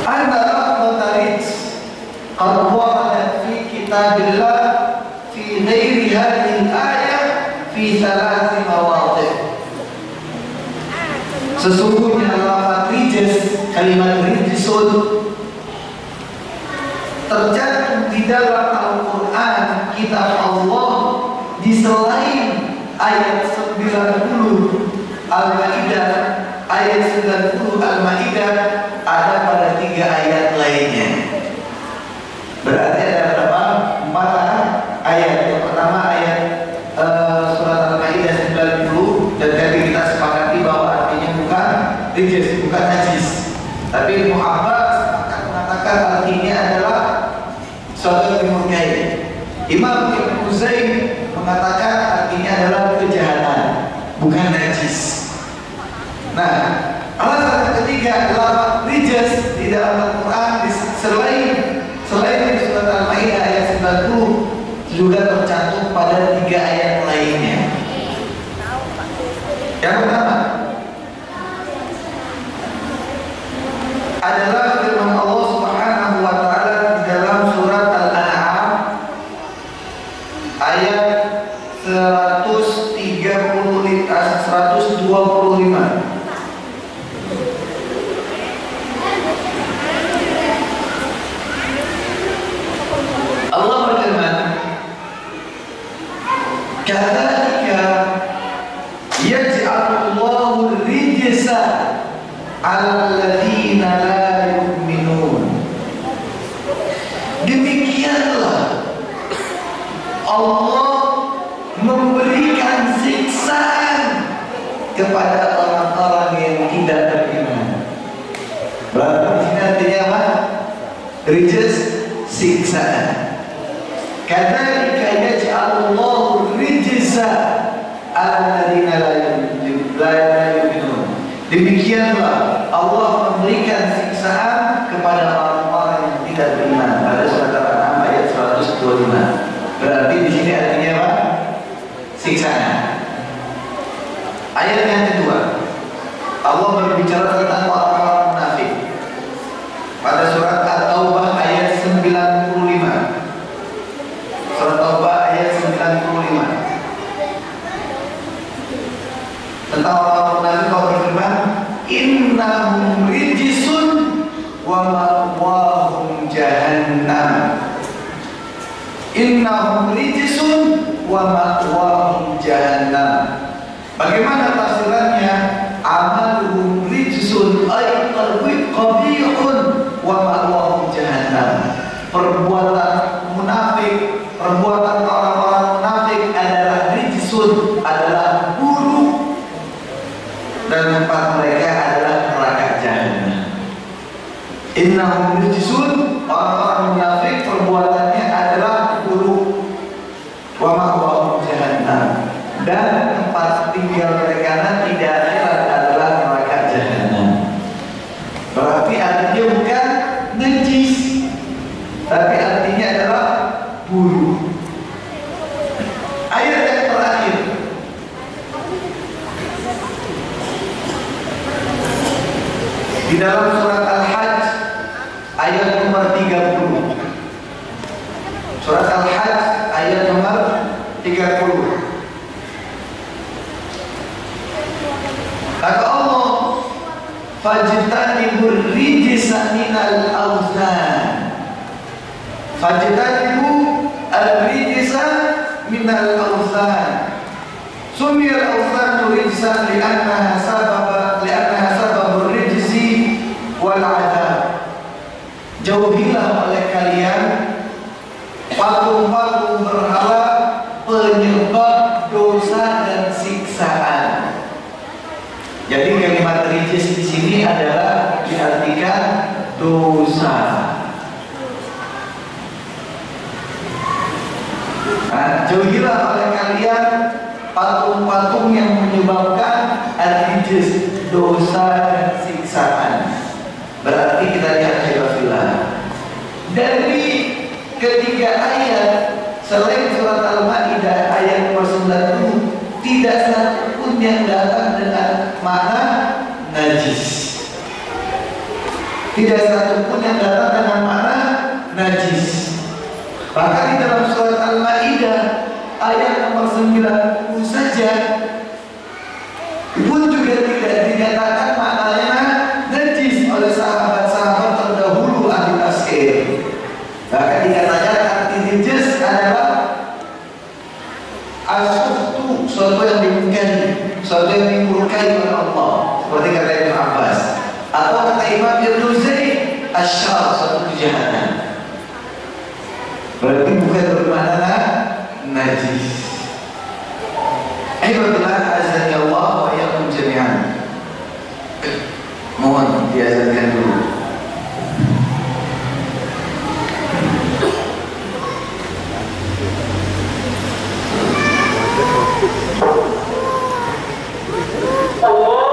anna lafaz rijs qad waradat fi kitabillah fi ghairi hadhihi al-ayah fi 3 mawadhi'. Sesungguhnya lafaz rijs, kalimat rijsun, tercantum di dalam Al-Quran kitab Allah di selain ayat 90 Al-Maidah, ayat 90 Al-Maidah ada pada 3 ayat lainnya. Berarti ada berapa? 4 ayat. Yang pertama ayat surat Al-Maidah 90, dan tadi kita sepakati bahwa artinya bukan rijs, bukan najis. Tapi Ibnu Abbas akan mengatakan artinya adalah suatu yang dimurkai. Imam Ibnu Zaid mengatakan artinya adalah kejahatan, bukan najis. Nah, alasan ketiga, lafaz rijs di dalam Al-Quran selain di surat Al-Maidah ayat 90 juga tercantum pada 3 ayat lainnya. Yang pertama adalah firman Allah Subhanahu wa taala di dalam surat Al-An'am ayat 125. Allah berfirman, "Kadzalika yaj'alullahu rijsa 'alal ladzina la yu'minun." Demikianlah Allah memberikan siksaan kepada orang-orang yang tidak beriman. Berarti di sini artinya apa? Rijs, siksaan. Kadzalika yaj'alullahu rijsa 'alal ladzina la yu'minun. Demikianlah Allah memberikan siksaan kepada orang-orang yang tidak beriman. Pada surat Al-An'am ayat 125. Berarti di sini artinya apa? Siksaan. Ayat yang kedua, Allah berbicara tentang orang-orang munafik pada surat At-Taubah jahannam. Bagaimana tafsirannya? Amaluhum rijsun ay qabihun wa ma'wahum jahannam. Perbuatan munafik, perbuatan orang-orang munafik adalah rijsun, adalah buruk, dan tempat mereka adalah neraka jahannam. Innahum rijsun, orang-orang munafik perbuatannya adalah buruk, wa ma'wahum jahannam, dan tempat tinggal mereka nanti di akhirat adalah neraka jahannam. Berarti artinya bukan najis, tapi artinya adalah buruk. Ayat yang terakhir, di dalam surat Al-Hajj ayat nomor 30. Surat Al-Hajj ayat nomor 30. Kata Allah, fajtanibur rijsa minal awthan. Fajtanibu ar-rijsa minal awthan. Sumiyal awthan rijsan li'annaha sababur rijsi wal adab. Jauhilah oleh kalian patung-patung berhala penyebab dosa dan siksaan. Jadi kalimat rijis di sini adalah diartikan dosa. Nah, jauhilah oleh kalian patung-patung yang menyebabkan rijis, dosa dan siksaan. Berarti kita lihat khilafillah. Dari ketiga ayat selain surat Al-Maidah ayat nomor 90, tidak satu pun yang datang dengan makna najis. Tidak satu pun yang datang dengan makna najis. Bahkan di dalam surat Al-Maidah ayat nomor 90 saja pun juga tidak dinyatakan maknanya najis oleh sahabat-sahabat terdahulu ahli tafsir. Bahkan dikatakan arti najis adalah as-suhtu, suatu yang dimungkari, suatu yang dimurkai oleh Allah, seperti kata Ibn Abbas. Atau kata Imam Ibn Zaid, asyar, suatu kejahatan. Berarti bukan bermakna najis. Ibadillah azani Allah wa iyyakum jami'an. Mohon diazankan dulu. Allah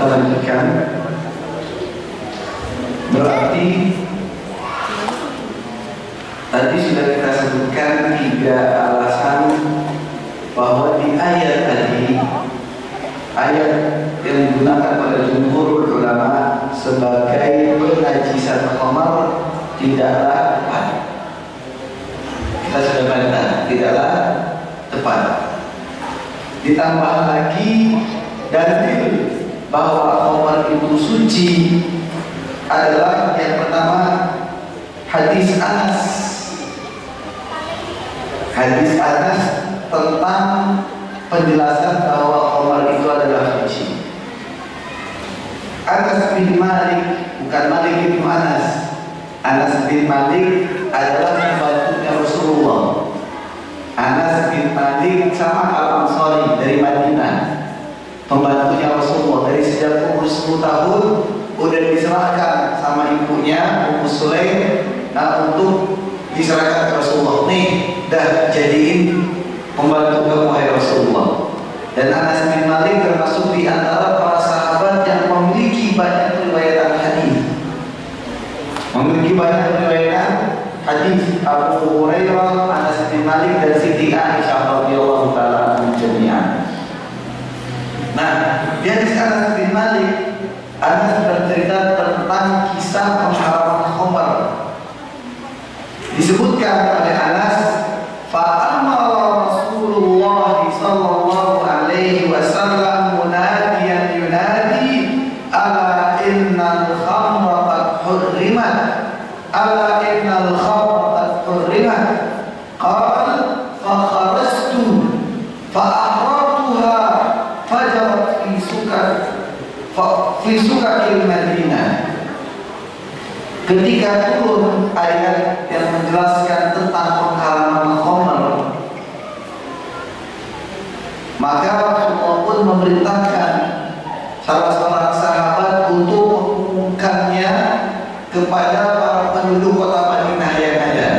kita lanjutkan. Berarti tadi sudah kita sebutkan 3 alasan bahwa di ayat tadi, ayat yang digunakan oleh jumhur ulama sebagai penajisan khamar tidaklah tepat. Kita sudah bantah, tidaklah tepat. Ditambah lagi dalil bahwa khamar itu suci adalah yang pertama hadis Anas. Hadis Anas tentang penjelasan bahwa khamar itu adalah suci. Anas bin Malik, bukan Malik bin Anas. Anas bin Malik adalah pembantunya Rasulullah. Anas bin Malik sama Al-Ansari dari Madinah, pembantunya Rasulullah. Dari sejak umur 10 tahun udah diserahkan sama ibunya Ummu Sulaim untuk diserahkan ke Rasulullah. Nih, dah jadiin pembantu kamu wahai Rasulullah. Dan Anas bin Malik termasuk di antara para sahabat yang memiliki banyak riwayat hadis. Memiliki banyak riwayat hadis. Abu Hurairah, Anas bin Malik dan Siti Aisyah radhiyallahu taala anhum jami'an. Nah, di hadis Anas bin Malik, Anas bercerita tentang kisah pengharaman khamar. Disebutkan oleh Anas, fa'amara Rasulullah sallallahu alaihi wasallam munadiyan yunadi ala innal khamra qad hurrimat, ala innal khamra qad hurrimat. Qala fa kharastu fa ahratuha fajarat fi sukakil Madinah. Ketika turun ayat yang menjelaskan tentang pengharaman khamar, maka Rasulullah pun memerintahkan salah seorang sahabat untuk mengumumkannya kepada para penduduk kota Madinah yang ada,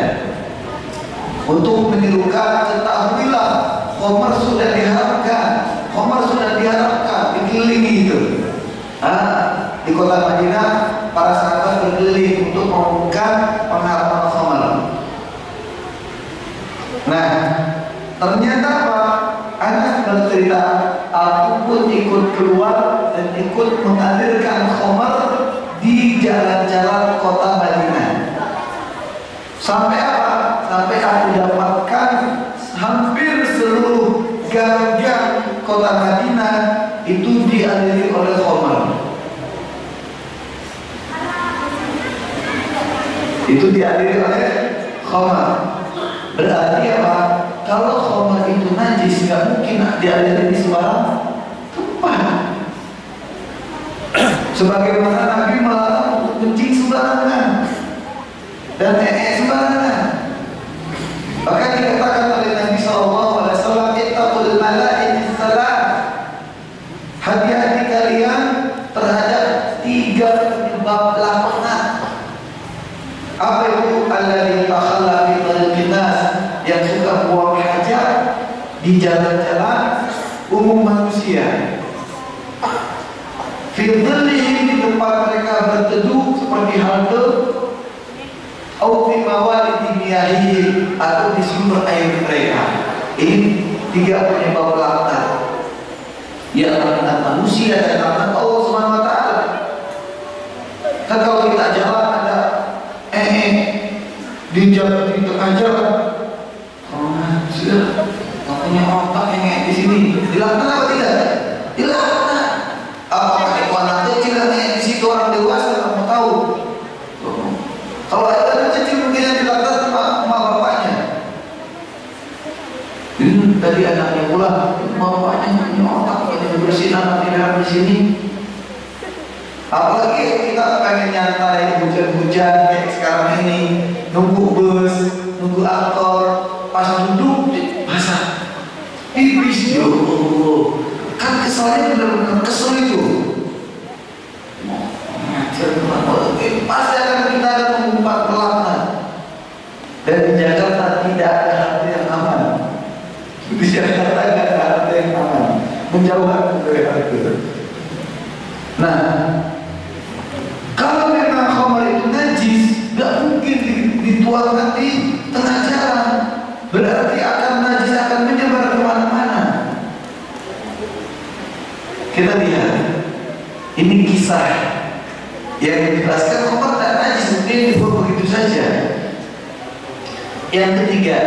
untuk menyerukan, ketahuilah khamar sudah diharamkan, khamar sudah diharamkan, dikelilingi itu. Di kota Madinah para sahabat berkeliling untuk mengumumkan pengharaman khamar. Nah, ternyata apa? Anas bercerita, aku pun ikut keluar dan ikut menghadirkan khamar di jalan-jalan kota Madinah. Sampai apa? Sampai aku dapatkan hampir seluruh gang-gang kota Madinah itu dialiri oleh khamar. Itu dialiri oleh khamar. Berarti apa? Kalau khamar itu najis, nggak mungkin dialiri di sembarang tempat. Sebagaimana Nabi melarang untuk kencing sembarangan dan sembarangan. Bahkan dikatakan oleh Nabi SAW, ittaqul malaa'in salat. Hati-hati kalian terhadap 3 penyebab larangan. Apa itu? Alladzi takhalla fi tariqin nas, yang suka buang hajat di jalan-jalan umum manusia. Fi dhillihim, di tempat mereka berteduh seperti halte, au fi mawalidi miyahihim, atau di sumber air mereka. Ini 3 penyebab laknat, ya laknat manusia dan laknat Allah Subhanahu wa taala. Kalau kita jalan ada di jalan, di tengah jalan, sudah nggak punya otak di sini, dilaknat apa tidak? Dilaknat. Apakah itu anak kecil di situ, orang dewasa nggak mau tahu? Kalau ada anak kecil mungkin yang dilaknat sama bapaknya. Ini tadi anaknya pulang, bapaknya nggak punya otak, ini bersihin anak tidak di sini. Apalagi kita pengen nyantai hujan-hujan kayak sekarang ini, nunggu bus, nunggu aktor, pas duduk basah, pipis, yo, kan keselnya benar-benar kesel itu. Pasti akan kita akan mengumpat pelaknat. Dan di Jakarta tidak ada hati yang aman. Di Jakarta tidak ada hati yang aman, menjauhkan dari hati. Nah, kalau memang khamar itu najis, nggak mungkin dituangkan di tengah jalan. Berarti akan najis akan menyebar kemana-mana. Kita lihat, ini kisah yang dijelaskan khamar tak najis, mungkin dibuat begitu saja. Yang ketiga,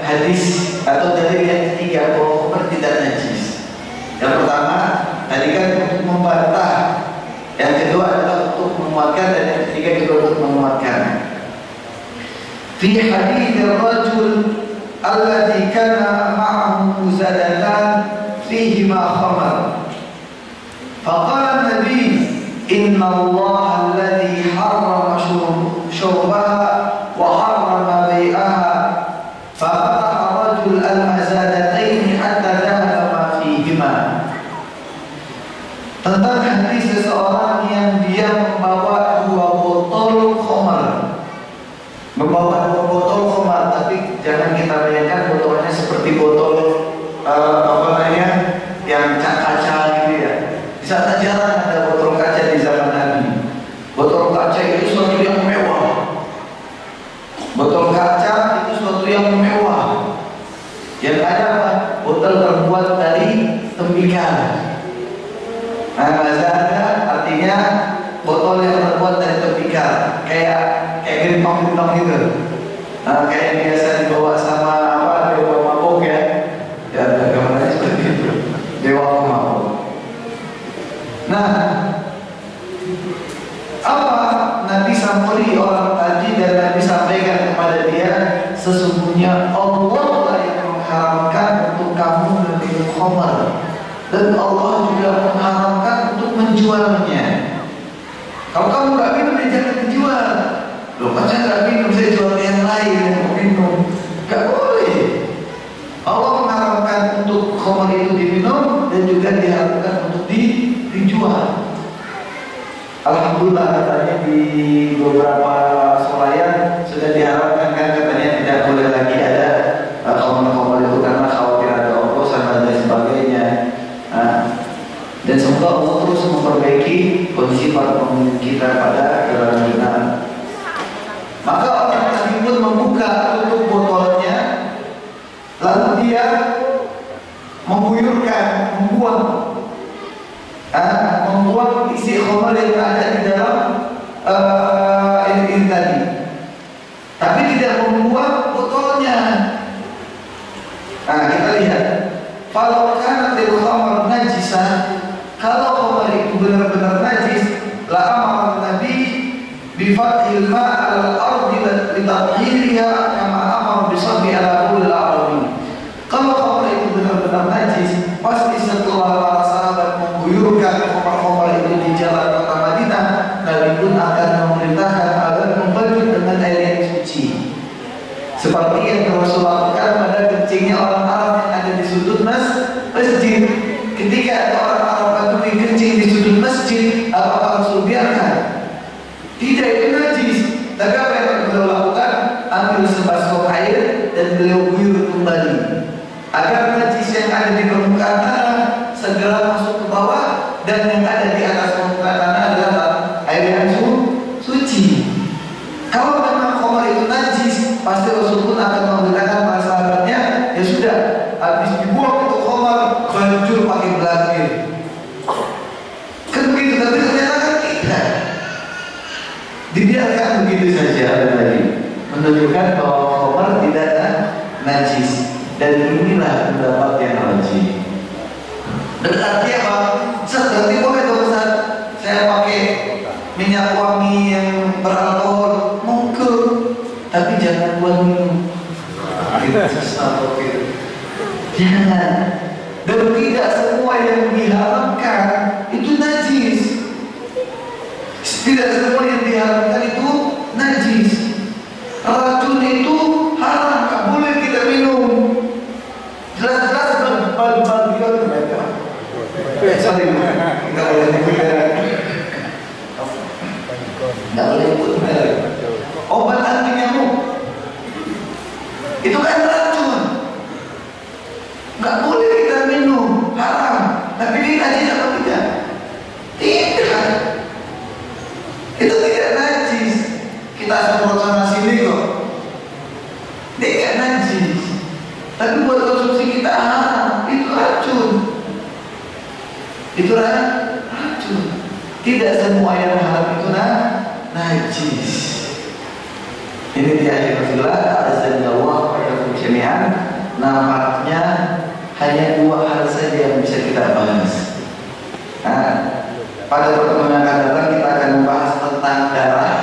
hadis atau dalil yang ketiga bahwa khamar tidak najis. Yang pertama, tadi kan untuk membantah. Yang kedua adalah untuk menguatkan, dan yang ketiga juga untuk menguatkan. Fi hadits ar-rajul alladhi kana ma'ahu muzadatan fihi ma khamar. Faqala an-nabi inna Allah alladhi harrama syurbaha wa harrama bai'aha. Faqataha rajul al-mazadatayn hatta dhahaba ma fihima. Tentang hadis seseorang yang dia membawa 2 botol khamar. Membawa 2 botol khamar, tapi jangan kita bayangkan botolnya seperti botol yang kaca gitu ya. Di sana jarang ada botol kaca di zaman Nabi. Botol kaca itu sesuatu yang mewah. Botol kaca itu sesuatu yang mewah. Yang ada apa? Botol terbuat dari tembikar. Mazada artinya botol yang terbuat dari tembikar, kayak gentong gitu. Kayak biasa dibawa sama dewa mabuk ya. Ya gambarnya seperti itu. Dewa mabuk. Nah, apa Nabi sampaikan orang tadi, dan Nabi sampaikan kepada dia, sesungguhnya Allah lah yang mengharamkan untuk kamu minum khamar. Dan Allah juga mengharamkan untuk menjualnya. Kalau kamu nggak minum, ya jangan dijual. Loh, kan saya nggak minum, saya jual yang lain yang mau minum. Nggak boleh. Allah mengharamkan untuk khamar itu diminum, dan juga diharamkan untuk dijual. Alhamdulillah katanya di beberapa swalayan sudah diharapkan, kan katanya tidak boleh lagi ada khamar itu karena khawatir ada oplosan dan sebagainya. Dan semoga Allah terus memperbaiki kondisi para pemimpin kita pada keadaan. Maka orang tadi pun membuka tutup botolnya, lalu dia membuyurkan, membuang isi khamar yang ada di dalam ini tadi. Tapi tidak membuang botolnya. Kita lihat. Kalau kanatil khamar najisah, kalau khamar itu benar-benar najis, la amara Nabi bi fathil ma' al-ardi li tathhiriha kama amara bi sabbi ala kulli al-ardi. Kalau khamar itu benar-benar najis, pasti setelah para sahabat mengguyurkan khamar-khamar itu di jalan kota Madinah, Nabi pun akan memerintahkan agar membasuh dengan air yang suci. Seperti yang Rasulullah lakukan pada kencingnya orang Arab yang ada di sudut masjid. Ketika ada orang Arab Badui kencing di sudut masjid, apakah Rasul biarkan? Tidak, itu najis. Tapi apa yang beliau lakukan? Ambil sebaskom air dan beliau guyur kembali, agar najis yang ada di permukaan tanah segera masuk ke bawah, dan yang ada di atas permukaan tanah adalah air yang suci. Kalau memang khamar itu najis, pasti Rasul pun akan memberitakan para sahabatnya, ya sudah, habis dibuang itu khamar, hancur pakai belakir. Kan begitu, tapi ternyata kan tidak. Dibiarkan begitu saja tadi, menunjukkan bahwa khamar tidak najis. Dan inilah pendapat yang rajih. Berarti apa? Berarti boleh dong Ustaz, saya pakai minyak wangi yang beralkohol, mungkin, tapi jangan buat minum. Jangan. Dan tidak semua yang diharamkan itu najis. Tidak semua yang diharamkan itu najis. Racun itu haram, nggak boleh kita minum. Jelas-jelas bagian mereka. Sorry, nggak boleh nyebut merek. Nggak boleh nyebut merek. Obat anti nyamuk itu kan racun, nggak boleh kita minum, haram. Tapi ini najis apa tidak? Tidak. Tidak semua yang haram itu najis. Ini dia Alhamdulillah azanillah wa jami'an. Nampaknya hanya dua hal saja yang bisa kita bahas. Nah, pada pertemuan yang akan datang kita akan membahas tentang darah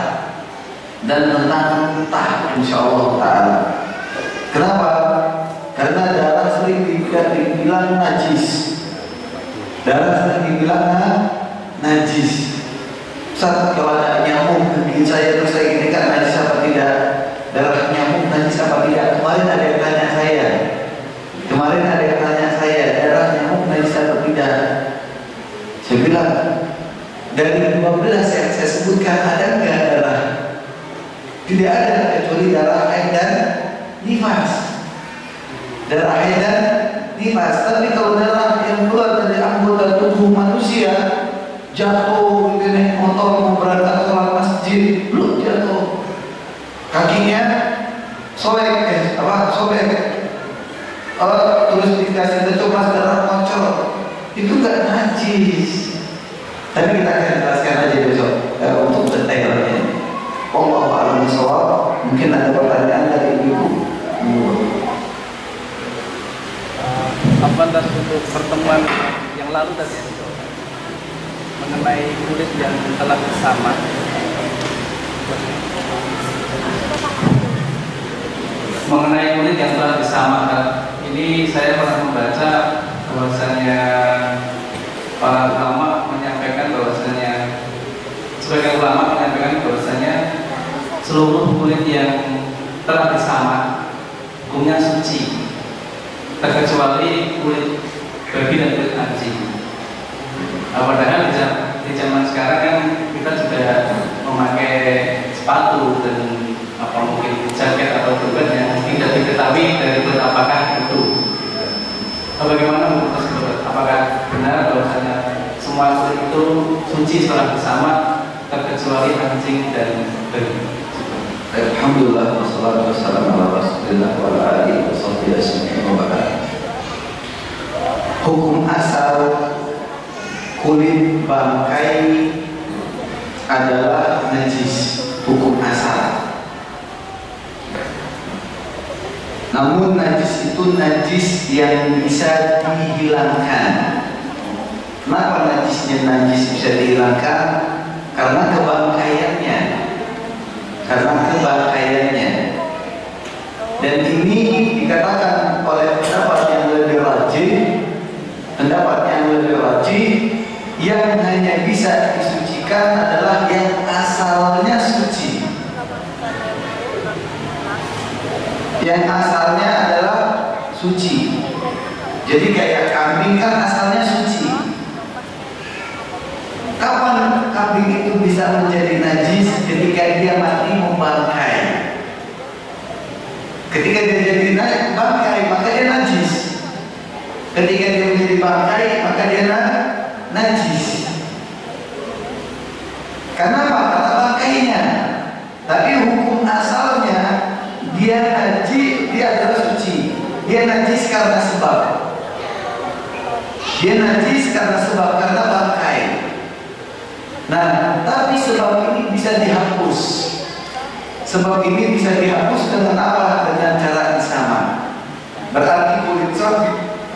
dan tentang muntah, insyaallah taala. Kenapa? Karena darah sering dibilang najis. Darah sering dibilang najis. Saat kalau ada nyamuk menggigit saya terus saya ini kan najis apa tidak? Darah nyamuk najis apa tidak? Kemarin ada yang tanya saya. Darah nyamuk najis apa tidak? Saya bilang dari 12 yang saya sebutkan ada enggak darah? Tidak ada kecuali darah haid dan nifas. Darah haid dan nifas. Tapi kalau darah yang keluar dari anggota tubuh manusia jatuh, naik motor mau berangkat sholat masjid, belum jatuh, kakinya sobek, terus dikasih tercobas darah bocor, itu gak najis. Tapi kita akan jelaskan aja besok untuk detailnya. Wallahu a'lam bishawab. Mungkin ada pertanyaan dari ibu. Apa tadi untuk pertemuan yang lalu tadi mengenai kulit yang telah bersama? Mengenai kulit yang telah bersama, ini saya pernah membaca bahwasanya para ulama menyampaikan bahwasanya sebagian ulama menyampaikan bahwasanya seluruh kulit yang telah bersama hukumnya suci, terkecuali kulit babi dan kulit anjing. Padahal di zaman sekarang kan kita juga memakai sepatu dan mungkin jaket atau dompet yang tidak diketahui dari kulit apakah itu. Bagaimana menurut tersebut? Apakah benar bahwasanya semua kulit itu suci setelah bersama terkecuali anjing dan babi? Alhamdulillah wassalatu wassalamu ala Rasulillah wa ala alihi washabbihi ajma'in. Hukum asal kulit bangkai adalah najis, hukum asal. Namun najis itu najis yang bisa dihilangkan. Kenapa najisnya najis bisa dihilangkan? Karena kebangkaiannya. Dan ini dikatakan oleh pendapat yang lebih rajih, yang hanya bisa disucikan adalah yang asalnya suci. Yang asalnya adalah suci. Jadi kayak kambing kan asalnya suci. Kapan kambing itu bisa menjadi najis? Ketika dia mati membangkai. Ketika dia jadi bangkai, maka dia najis. Ketika dia menjadi bangkai, maka dia najis. Karena apa? Kata bangkainya. Tapi hukum asalnya dia najis, dia adalah suci. Dia najis karena sebab. Karena bangkai. Nah, tapi sebab ini bisa dihapus. Sebab ini bisa dihapus dengan apa? Dengan cara yang sama. Berarti kulit sapi,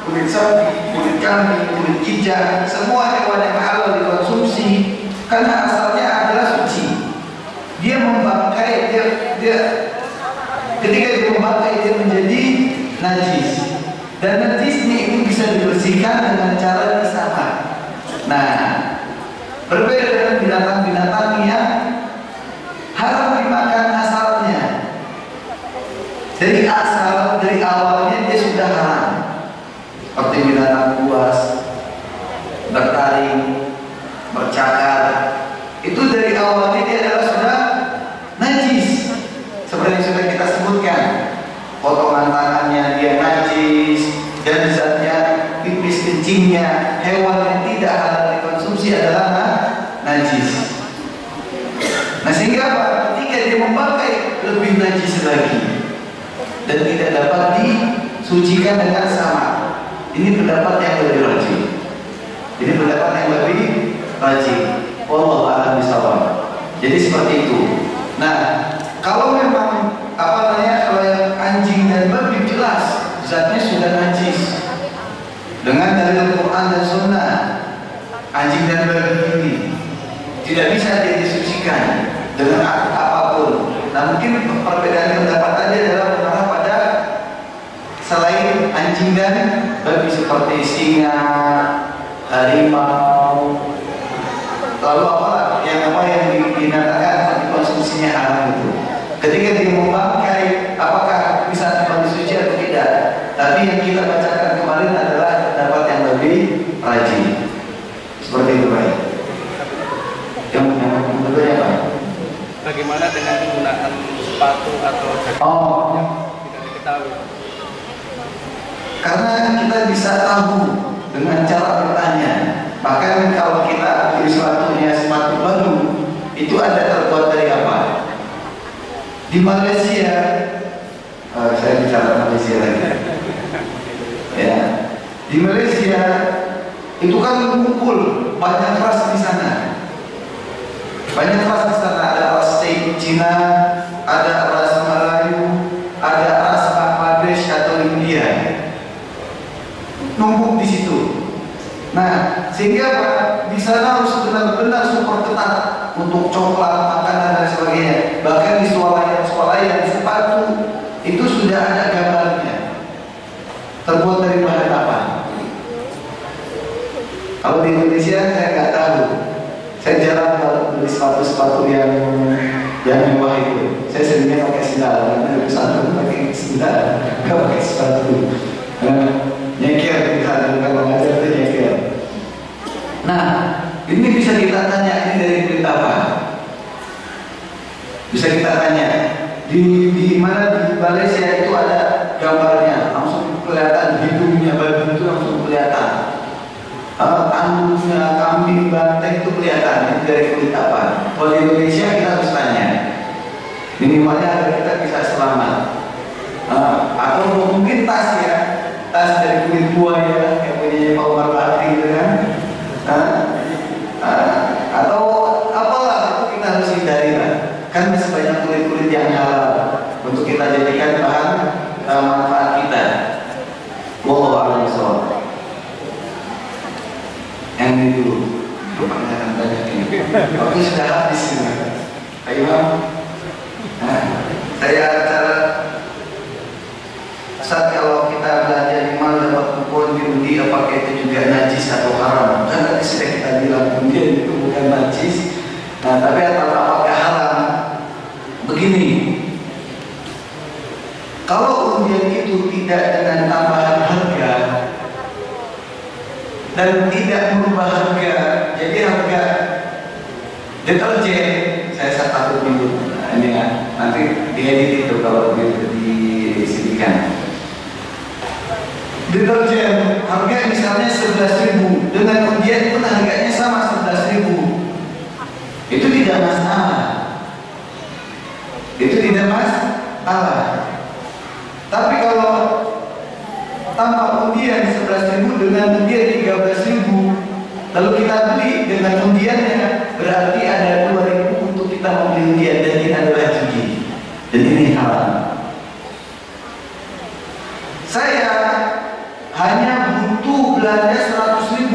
kulit kambing, kulit kijang, semua hewan yang halal dikonsumsi karena asalnya adalah suci. Dia membangkai, dia ketika dia membangkai dia menjadi najis. Dan najisnya itu bisa dibersihkan dengan cara yang sama. Nah, berbeda dengan binatang-binatang yang haram dimakan asalnya. Dari awalnya dia sudah haram. Seperti binatang buas, bertaring, bercakar, itu dari awalnya dia adalah sudah najis. Seperti yang sudah kita sebutkan, potongan tangannya dia najis, dan zatnya pipis kencingnya hewan yang tidak halal dikonsumsi adalah najis. Nah, sehingga apa? Ketika dia memakai lebih najis lagi dan tidak dapat disucikan dengan sama. Ini pendapat yang lebih rajih. Potongan seperti itu. Nah, kalau memang kalau yang anjing dan babi jelas zatnya sudah najis dengan dalil Quran dan Sunnah, anjing dan babi ini tidak bisa disucikan dengan apapun. Nah, mungkin perbedaan pendapat tadi adalah mengarah pada selain anjing dan babi seperti singa, harimau, lalu apa yang dinyatakan konsumsinya haram itu. Ketika dia membangkai, apakah bisa kembali suci atau tidak? Tapi yang kita bacakan kemarin adalah pendapat yang lebih rajin. Seperti itu, Pak. Yang kedua Pak. Bagaimana dengan penggunaan sepatu atau jaket yang tidak diketahui? Karena kita bisa tahu dengan cara bertanya. Bahkan kalau kita beli sepatu baru, itu ada terbuat dari apa? Di Malaysia, saya bicara Malaysia lagi. Ya, di Malaysia itu kan mengumpul banyak ras di sana. Banyak ras di sana, ada ras Cina, ada ras Melayu, ada ras Bangladesh atau India. Numpuk di situ. Nah, sehingga Pak, di sana harus benar-benar super ketat untuk coklat, makanan dan sebagainya. Bahkan di swalayan sepatu itu sudah ada gambarnya. Terbuat dari bahan apa? Kalau di Indonesia saya nggak tahu. Saya jarang beli sepatu yang mewah itu. Saya seringnya pakai sendal. Karena di sana pakai sendal, nggak pakai sepatu. Nyeker di sana kalau ngajar itu nyeker. Nah, ini bisa kita tanya, ini dari berita apa? Bisa kita tanya di mana di Malaysia itu ada gambarnya, langsung kelihatan hidungnya babi itu langsung kelihatan, tanduknya kambing banteng itu kelihatan. Ini dari kulit apa? Kalau di Indonesia kita harus tanya, minimalnya agar kita bisa selamat. Atau mungkin tas ya, tas dari kulit buaya yang punya Pak Umar Bakri gitu kan. Atau apalah itu kita harus hindari lah. Kan sebanyak kulit-kulit yang halal untuk kita jadikan bahan manfaat kita. Wallahu a'lam bishawab. Yang ini dulu. Pertanyaan banyak ini. Waktu sudah habis ini. Ayo, saya cara saat kalau kita belanja di mal dapat kupon diundi, apakah itu juga najis atau haram? Kan tadi sudah kita bilang undi itu bukan najis. Nah, tapi apakah haram? Begini, kalau undian itu tidak dengan tambahan harga dan tidak merubah harga, jadi harga deterjen, saya takut minggu ini ya, nanti diedit itu kalau disediakan. Deterjen harga misalnya 11.000, dengan undian pun harganya sama 11.000. Itu tidak masalah. Itu tidak masalah. Tapi kalau tambah undian 11.000 dengan undian 13.000, lalu kita beli dengan undiannya, berarti ada 2.000 untuk kita membeli undian, dan ini adalah judi. Dan ini haram. Saya hanya butuh belanja 100.000,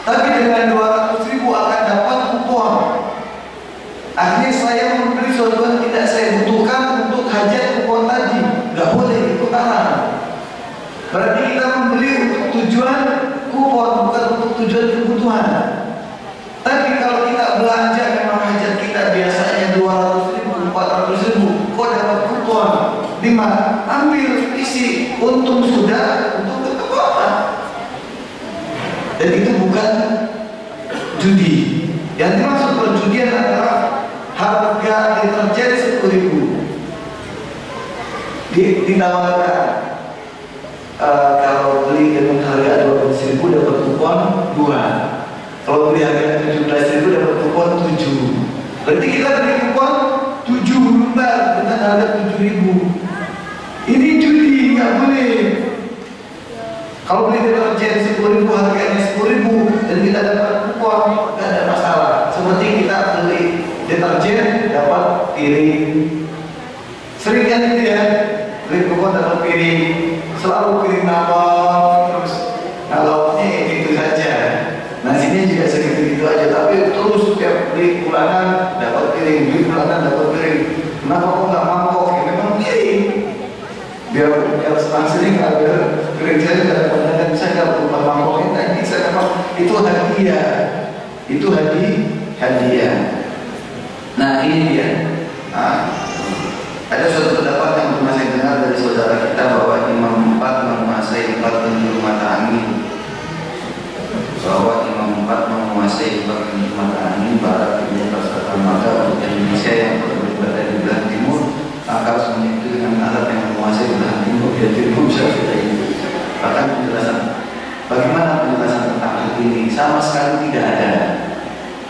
tapi dengan 200.000 akan dapat kupon. Akhirnya saya membeli sesuatu yang tidak saya butuhkan untuk hajat kupon tadi. Nggak boleh, itu haram. Berarti kita membeli untuk tujuan kupon, bukan untuk tujuan kebutuhan. Tapi kalau kita belanja memang hajat kita biasanya 200.000, 400.000, kok dapat kupon 5, ambil, isi, untung sudah, untuk tetap apa? Dan itu bukan judi. Yang dimaksud perjudian adalah harga deterjen 10.000 ditawarkan, kalau beli dengan harga 12.000 dapat kupon 2, kalau beli harga 17.000 dapat kupon 7. Berarti kita beli kupon 7 lembar dengan harga 7.000. Ini judi, nggak boleh. Kalau beli deterjen 10.000 harganya 10.000 dan kita dapat kupon, nggak ada masalah. Seperti kita beli piring. Sering kan itu ya, beli kupon dapat piring, selalu piring nambah terus. Kalau itu saja. Nasinya juga segitu-gitu aja, tapi terus setiap beli bulanan dapat piring, beli bulanan dapat piring. Kenapa kok nggak mangkok? Ya memang piring. Biar sering biar piring saya tidak pandangan saya nggak berupa mangkoknya. Tadi saya dapat itu hadiah, itu hadiah. Nah ini dia. Nah, ada suatu pendapat yang pernah saya dengar dari saudara kita bahwa Imam 4 menguasai 4 penjuru mata angin. Bahwa Imam 4 menguasai 4 penjuru mata angin, barat, timur, selatan, maka untuk Indonesia yang berada di belahan timur, maka harus menyentuh dengan alat yang menguasai belahan timur, yaitu Imam Syafi'i. Bahkan penjelasan bagaimana penjelasan tentang hal ini sama sekali tidak ada.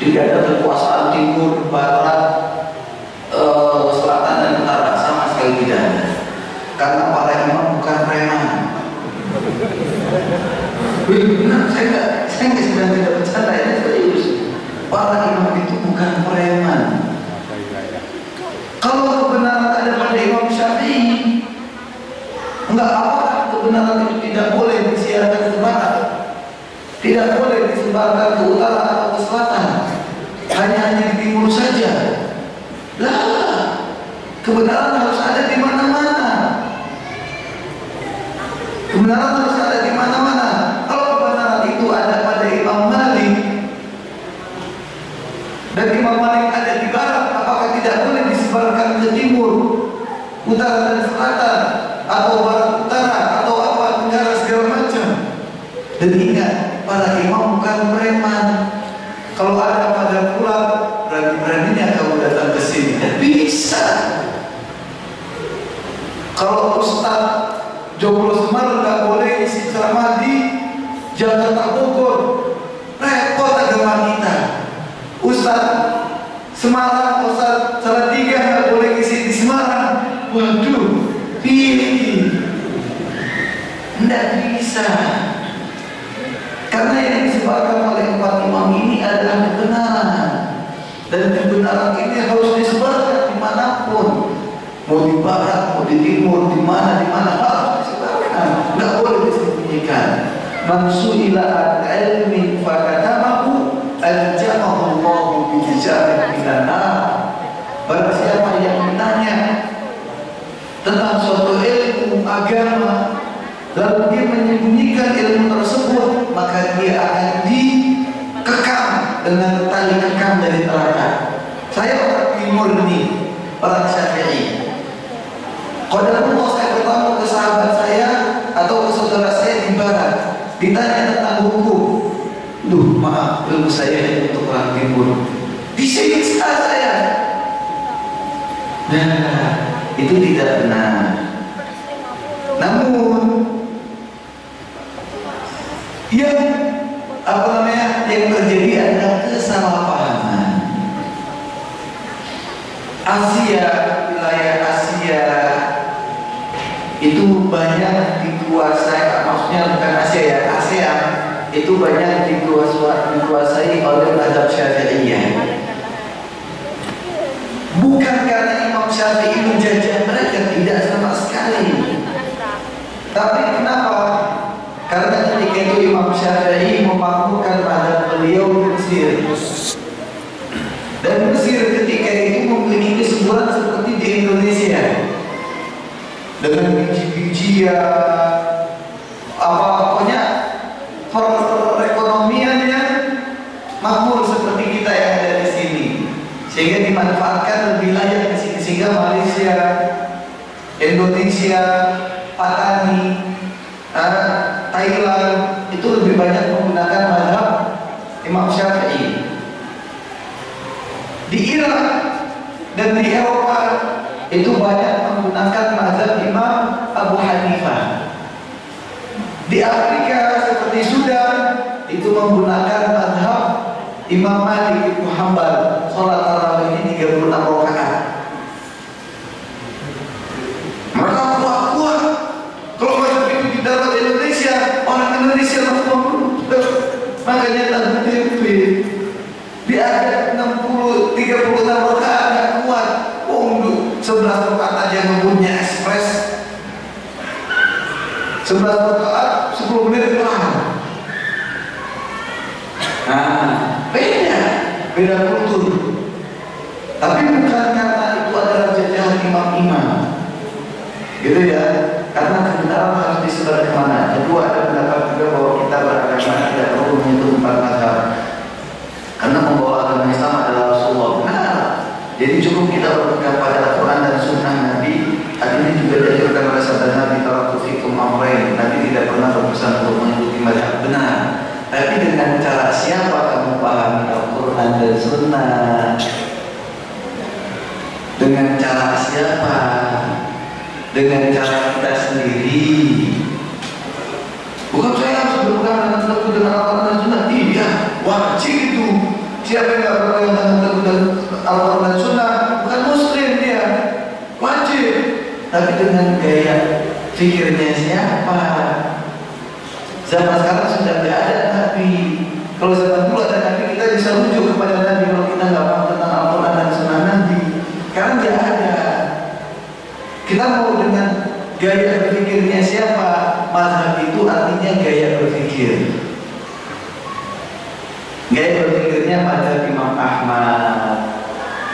Tidak ada kekuasaan timur, barat, selatan dan utara, sama sekali tidak ada. Karena para imam bukan preman. Benar, saya sedang tidak bercanda, ini serius. Para imam itu bukan preman. Kalau kebenaran ada pada Imam Syafi'i, enggak apa kebenaran itu tidak boleh disiarkan ke barat, tidak boleh disebarkan ke utara atau ke selatan, hanya di timur saja. Lah, kebenaran harus ada di mana-mana. Kebenaran harus ada di mana-mana. Kalau kebenaran itu ada pada Imam Malik dan Imam Malik ada di barat, apakah tidak boleh disebarkan ke timur, utara dan selatan, atau barat utara, atau apa tenggara segala macam? Dan ingat, para imam bukan preman. Kalau ada pada pulang, berani-beraninya kamu datang ke sini. Dan bisa. Kalau Ustaz Jomblo Semarang nggak boleh isi ceramah di Jakarta Bogor, repot agama kita. Ustaz Semarang, Ustaz Salatiga nggak boleh isi di Semarang. Waduh, pilih. Nggak bisa. Karena yang disebarkan oleh 4 imam ini adalah kebenaran. Dan kebenaran ini harus disebarkan dimanapun. Mau di barat, mau di timur, di mana harus disebarkan. Nggak boleh disembunyikan. Man su'ila an ilmin fakatamahu aljamahu Allahu bi hijarin minan nar. Barang siapa yang bertanya tentang suatu ilmu agama lalu dia menyembunyikan ilmu tersebut, maka dia akan dikekang dengan tali kekang dari neraka. Saya orang timur ini, orang Syafi'i. Qadarullah saya bertemu ke sahabat saya atau ke saudara saya di barat, ditanya tentang hukum. Duh, maaf, ilmu saya hanya untuk orang timur. Disiksa saya. Nah, itu tidak benar. Namun yang terjadi adalah kesalahpahaman. Asia, wilayah Asia itu banyak dikuasai, maksudnya bukan Asia ya, ASEAN itu banyak dikuasai oleh mazhab Syafi'iyah. Bukan karena Imam Syafi'i menjajah mereka, tidak sama sekali. Tapi kenapa? Karena ketika itu Imam Syafi'i memakmurkan mazhab beliau di Mesir. Dan Mesir ketika itu memiliki kesuburan seperti di Indonesia, dengan biji-bijian, pokoknya perekonomiannya makmur seperti kita yang ada di sini, sehingga dimanfaatkan lebih layak di sini. Sehingga Malaysia, Indonesia, Patani, Thailand itu lebih banyak menggunakan mazhab Imam Syafi'i. Di Irak dan di Eropa itu banyak menggunakan mazhab Imam Abu Hanifah. Di Afrika seperti Sudan itu menggunakan mazhab Imam Malik bin Hanbal. Salat tarawih 36 rakaat. Mereka kuat. Kalau mazhab itu di darat Indonesia, orang Indonesia langsung makanya tempe di ada 36 rakaat nggak kuat. Oh 11 rakaat aja ngebutnya ekspres. 11 rakaat 10 menit kelar. Nah, beda kultur. Tapi bukan karena itu adalah jajahan imam-imam, gitu ya. Karena kebenaran harus disebar kemana. Kedua, ada pendapat juga bahwa kita beragama tidak perlu menyentuh 4 mazhab, karena membawa agama Islam adalah Rasulullah. Benar. Jadi cukup kita berpegang pada Al-Quran dan Sunnah Nabi. Hal ini juga diajarkan oleh sabda Nabi taraktu fikum amrayn. Nabi tidak pernah berpesan untuk mengikuti mazhab. Benar. Tapi dengan cara siapa kamu pahami Al-Quran dan Sunnah? Dengan cara siapa? Dengan cara kita sendiri. Bukan saya harus berpegang dengan teguh dengan Al-Quran dan Sunnah. Iya, wajib itu. Siapa yang tidak berpegang dengan teguh dengan Al-Quran dan Sunnah bukan Muslim dia. Wajib. Tapi dengan gaya fikirnya siapa? Zaman sekarang sudah tidak ada Nabi. Kalau zaman dulu ada Nabi, kita bisa rujuk kepada Nabi kalau kita nggak paham tentang Al-Quran dan Sunnah Nabi. Sekarang tidak ada. Kita mau dengan gaya berpikirnya siapa? Mazhab itu artinya gaya berpikir. Gaya berpikirnya mazhab Imam Ahmad,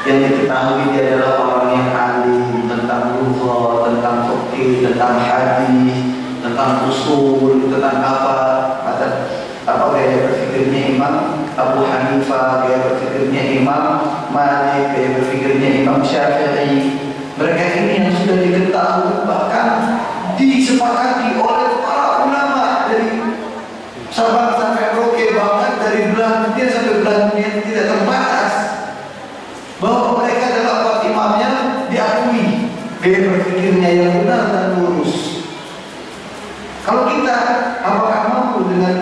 yang diketahui dia adalah orang yang alim tentang lughat, tentang fikih, tentang hadis, tentang usul, tentang apa gaya berpikirnya Imam Abu Hanifah, gaya berpikirnya Imam Malik, gaya berpikirnya Imam Syafi'i. Mereka ini yang sudah diketahui, bahkan disepakati oleh para ulama dari Sabang sampai Merauke, bahkan dari belahan dunia sampai belahan dunia tidak terbatas, bahwa mereka adalah empat imamnya diakui gaya berpikirnya yang benar dan lurus. Kalau kita apakah mampu dengan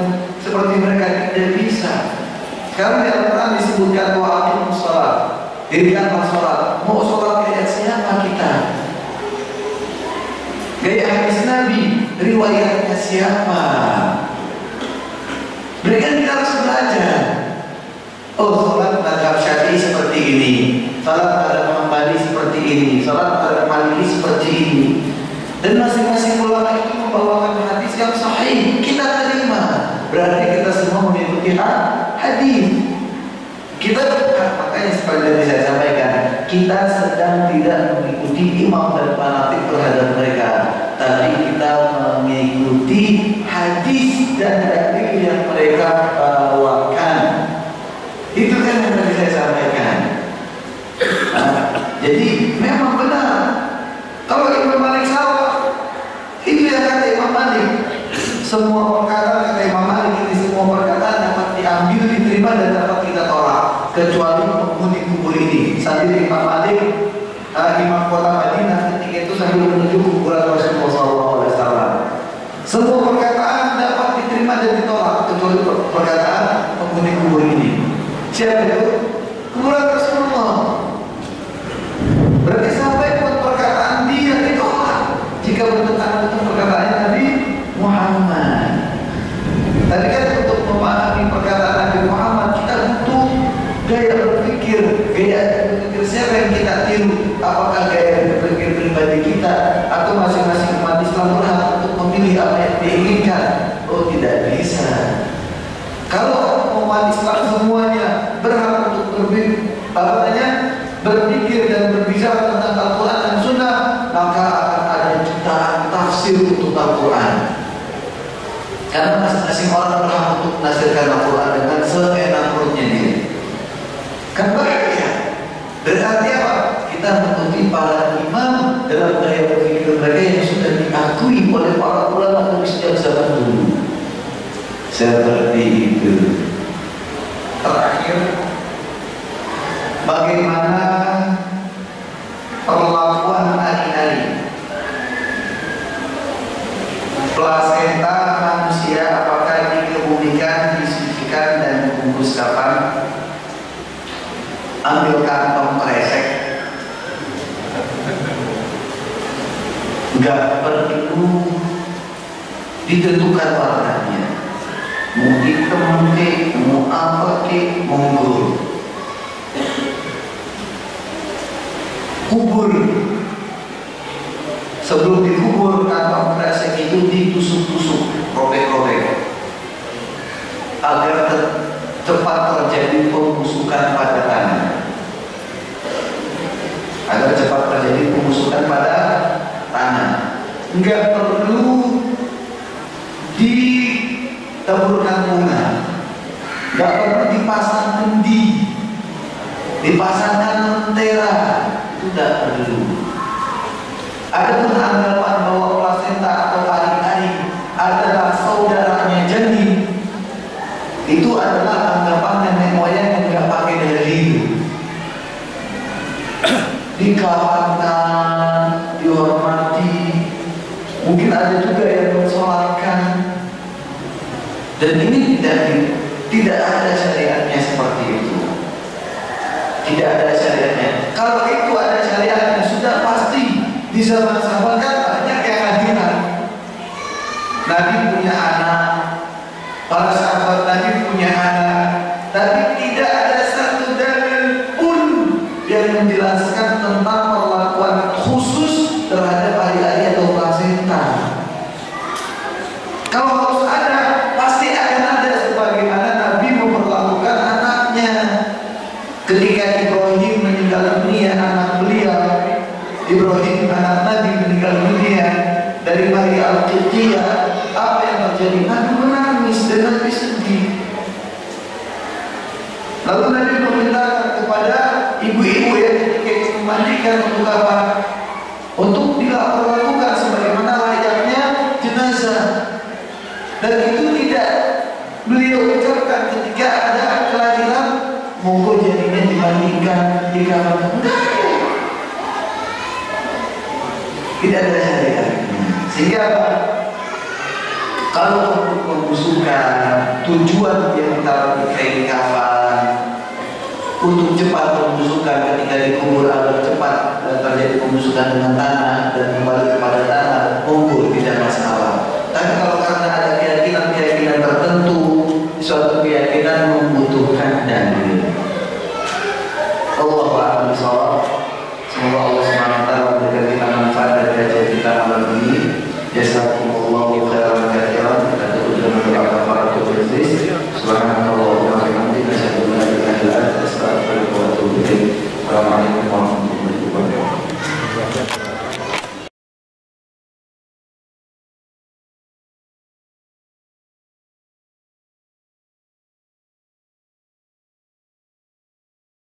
seperti mereka? Tidak bisa. Sekarang di Al-Quran disebutkan bahwa aqimus shalah, dirikanlah sholat. Mau sholat gaya siapa kita? Gaya hadis Nabi, riwayatnya siapa? Mereka kita harus belajar. Oh, sholat mazhab Syafi'i seperti ini, sholat mazhab Hambali seperti ini, sholat mazhab Maliki seperti ini. Dan masing-masing ulama itu membawakan hadis yang sahih, kita terima. Berarti kita semua mengikuti hadis. Kita makanya seperti yang saya sampaikan, kita sedang tidak mengikuti imam dan fanatik terhadap mereka, tapi kita mengikuti hadis dan dalil yang mereka bawakan. Itu kan yang tadi saya sampaikan. Jadi memang benar. Kalau Imam Malik salah, itu yang kata Imam Malik. Semua perkataan kata Imam Malik ini, semua perkataan dapat diambil, diterima dan dapat kita tolak, kecuali penghuni kubur ini. Saat itu Imam Malik, Imam kota Madinah ketika itu sambil menuju kuburan Rasulullah SAW. Semua perkataan dapat diterima dan ditolak, kecuali perkataan penghuni kubur ini. Siapa itu? Kuburan Rasulullah. Berarti sampai pun perkataan dia ditolak jika bertentangan dengan perkataan Nabi Muhammad. Tadi kan untuk memahami perkataan Nabi Muhammad kita butuh gaya berpikir. Gaya berpikir siapa yang kita tiru? Apakah gaya berpikir pribadi kita atau masing-masing umat Islam berhak untuk memilih apa yang diinginkan? Oh, tidak bisa. Kalau umat Islam semuanya berhak untuk berpikir dan berbicara tentang Al-Quran dan Sunnah, maka akan ada jutaan tafsir untuk Al-Quran. Karena masing-masing orang berhak untuk menafsirkan Al-Quran dengan seenak perutnya dia. Kan bahaya. Berarti apa? Kita mengikuti para imam dalam gaya berpikir mereka yang sudah diakui oleh para ulama dari sejak zaman dulu. Seperti itu. Terakhir, bagaimana perlakuan ari-ari? Plasenta manusia apakah dikebumikan, disucikan dan dibungkus kapan? Ambil kantong kresek. Enggak perlu ditentukan warnanya. Mau hitam ke, mau apa ke, monggo. Kubur sebelum dikubur kantong kresek itu ditusuk-tusuk, robek-robek, agar cepat terjadi pembusukan pada tanah. Agar cepat terjadi pembusukan pada tanah. Enggak perlu ditaburkan bunga, enggak perlu dipasang kendi, dipasangkan lentera, itu tidak perlu. Ada pun anggapan bahwa plasenta atau ari-ari adalah saudaranya janin, itu adalah anggapan nenek moyang yang nggak pakai dalil. Dikawankan, dihormati, mungkin ada juga yang mensolatkan, dan ini tidak ada syariatnya seperti itu. Tidak ada syariatnya. Kalau itu ada syariatnya, sudah pasti di zaman sahabat kan banyak yang hadiran. Nabi punya anak, para sahabat Nabi punya anak, tapi tidak ada satu dalil pun yang menjelaskan tentang perlakuan khusus terhadap ari-ari atau plasenta. Kalau harus ada, pasti akan ada sebagaimana Nabi memperlakukan anaknya. Ketika Ibrahim meninggal dunia, anak beliau, Ibrahim anak Nabi meninggal dunia dari Maria Al-Qibtiyah, apa yang terjadi? Nabi menangis dan Nabi sedih. Lalu Nabi meminta kepada ibu-ibu yang ketika memandikan untuk apa? Untuk dilakukan sebagaimana layaknya jenazah. Dan itu tidak beliau ucapkan ketika ada kelahiran, monggo janinnya dimandikan di kamar. Tidak ada syariatnya. Sehingga apa? Kalau untuk pembusukan, tujuan yang ditaruh di kain kafan untuk cepat pembusukan ketika dikubur agar cepat terjadi pembusukan dengan tanah dan kembali kepada tanah, monggo tidak masalah. Tapi kalau karena ada keyakinan tertentu, suatu keyakinan membutuhkan dalil.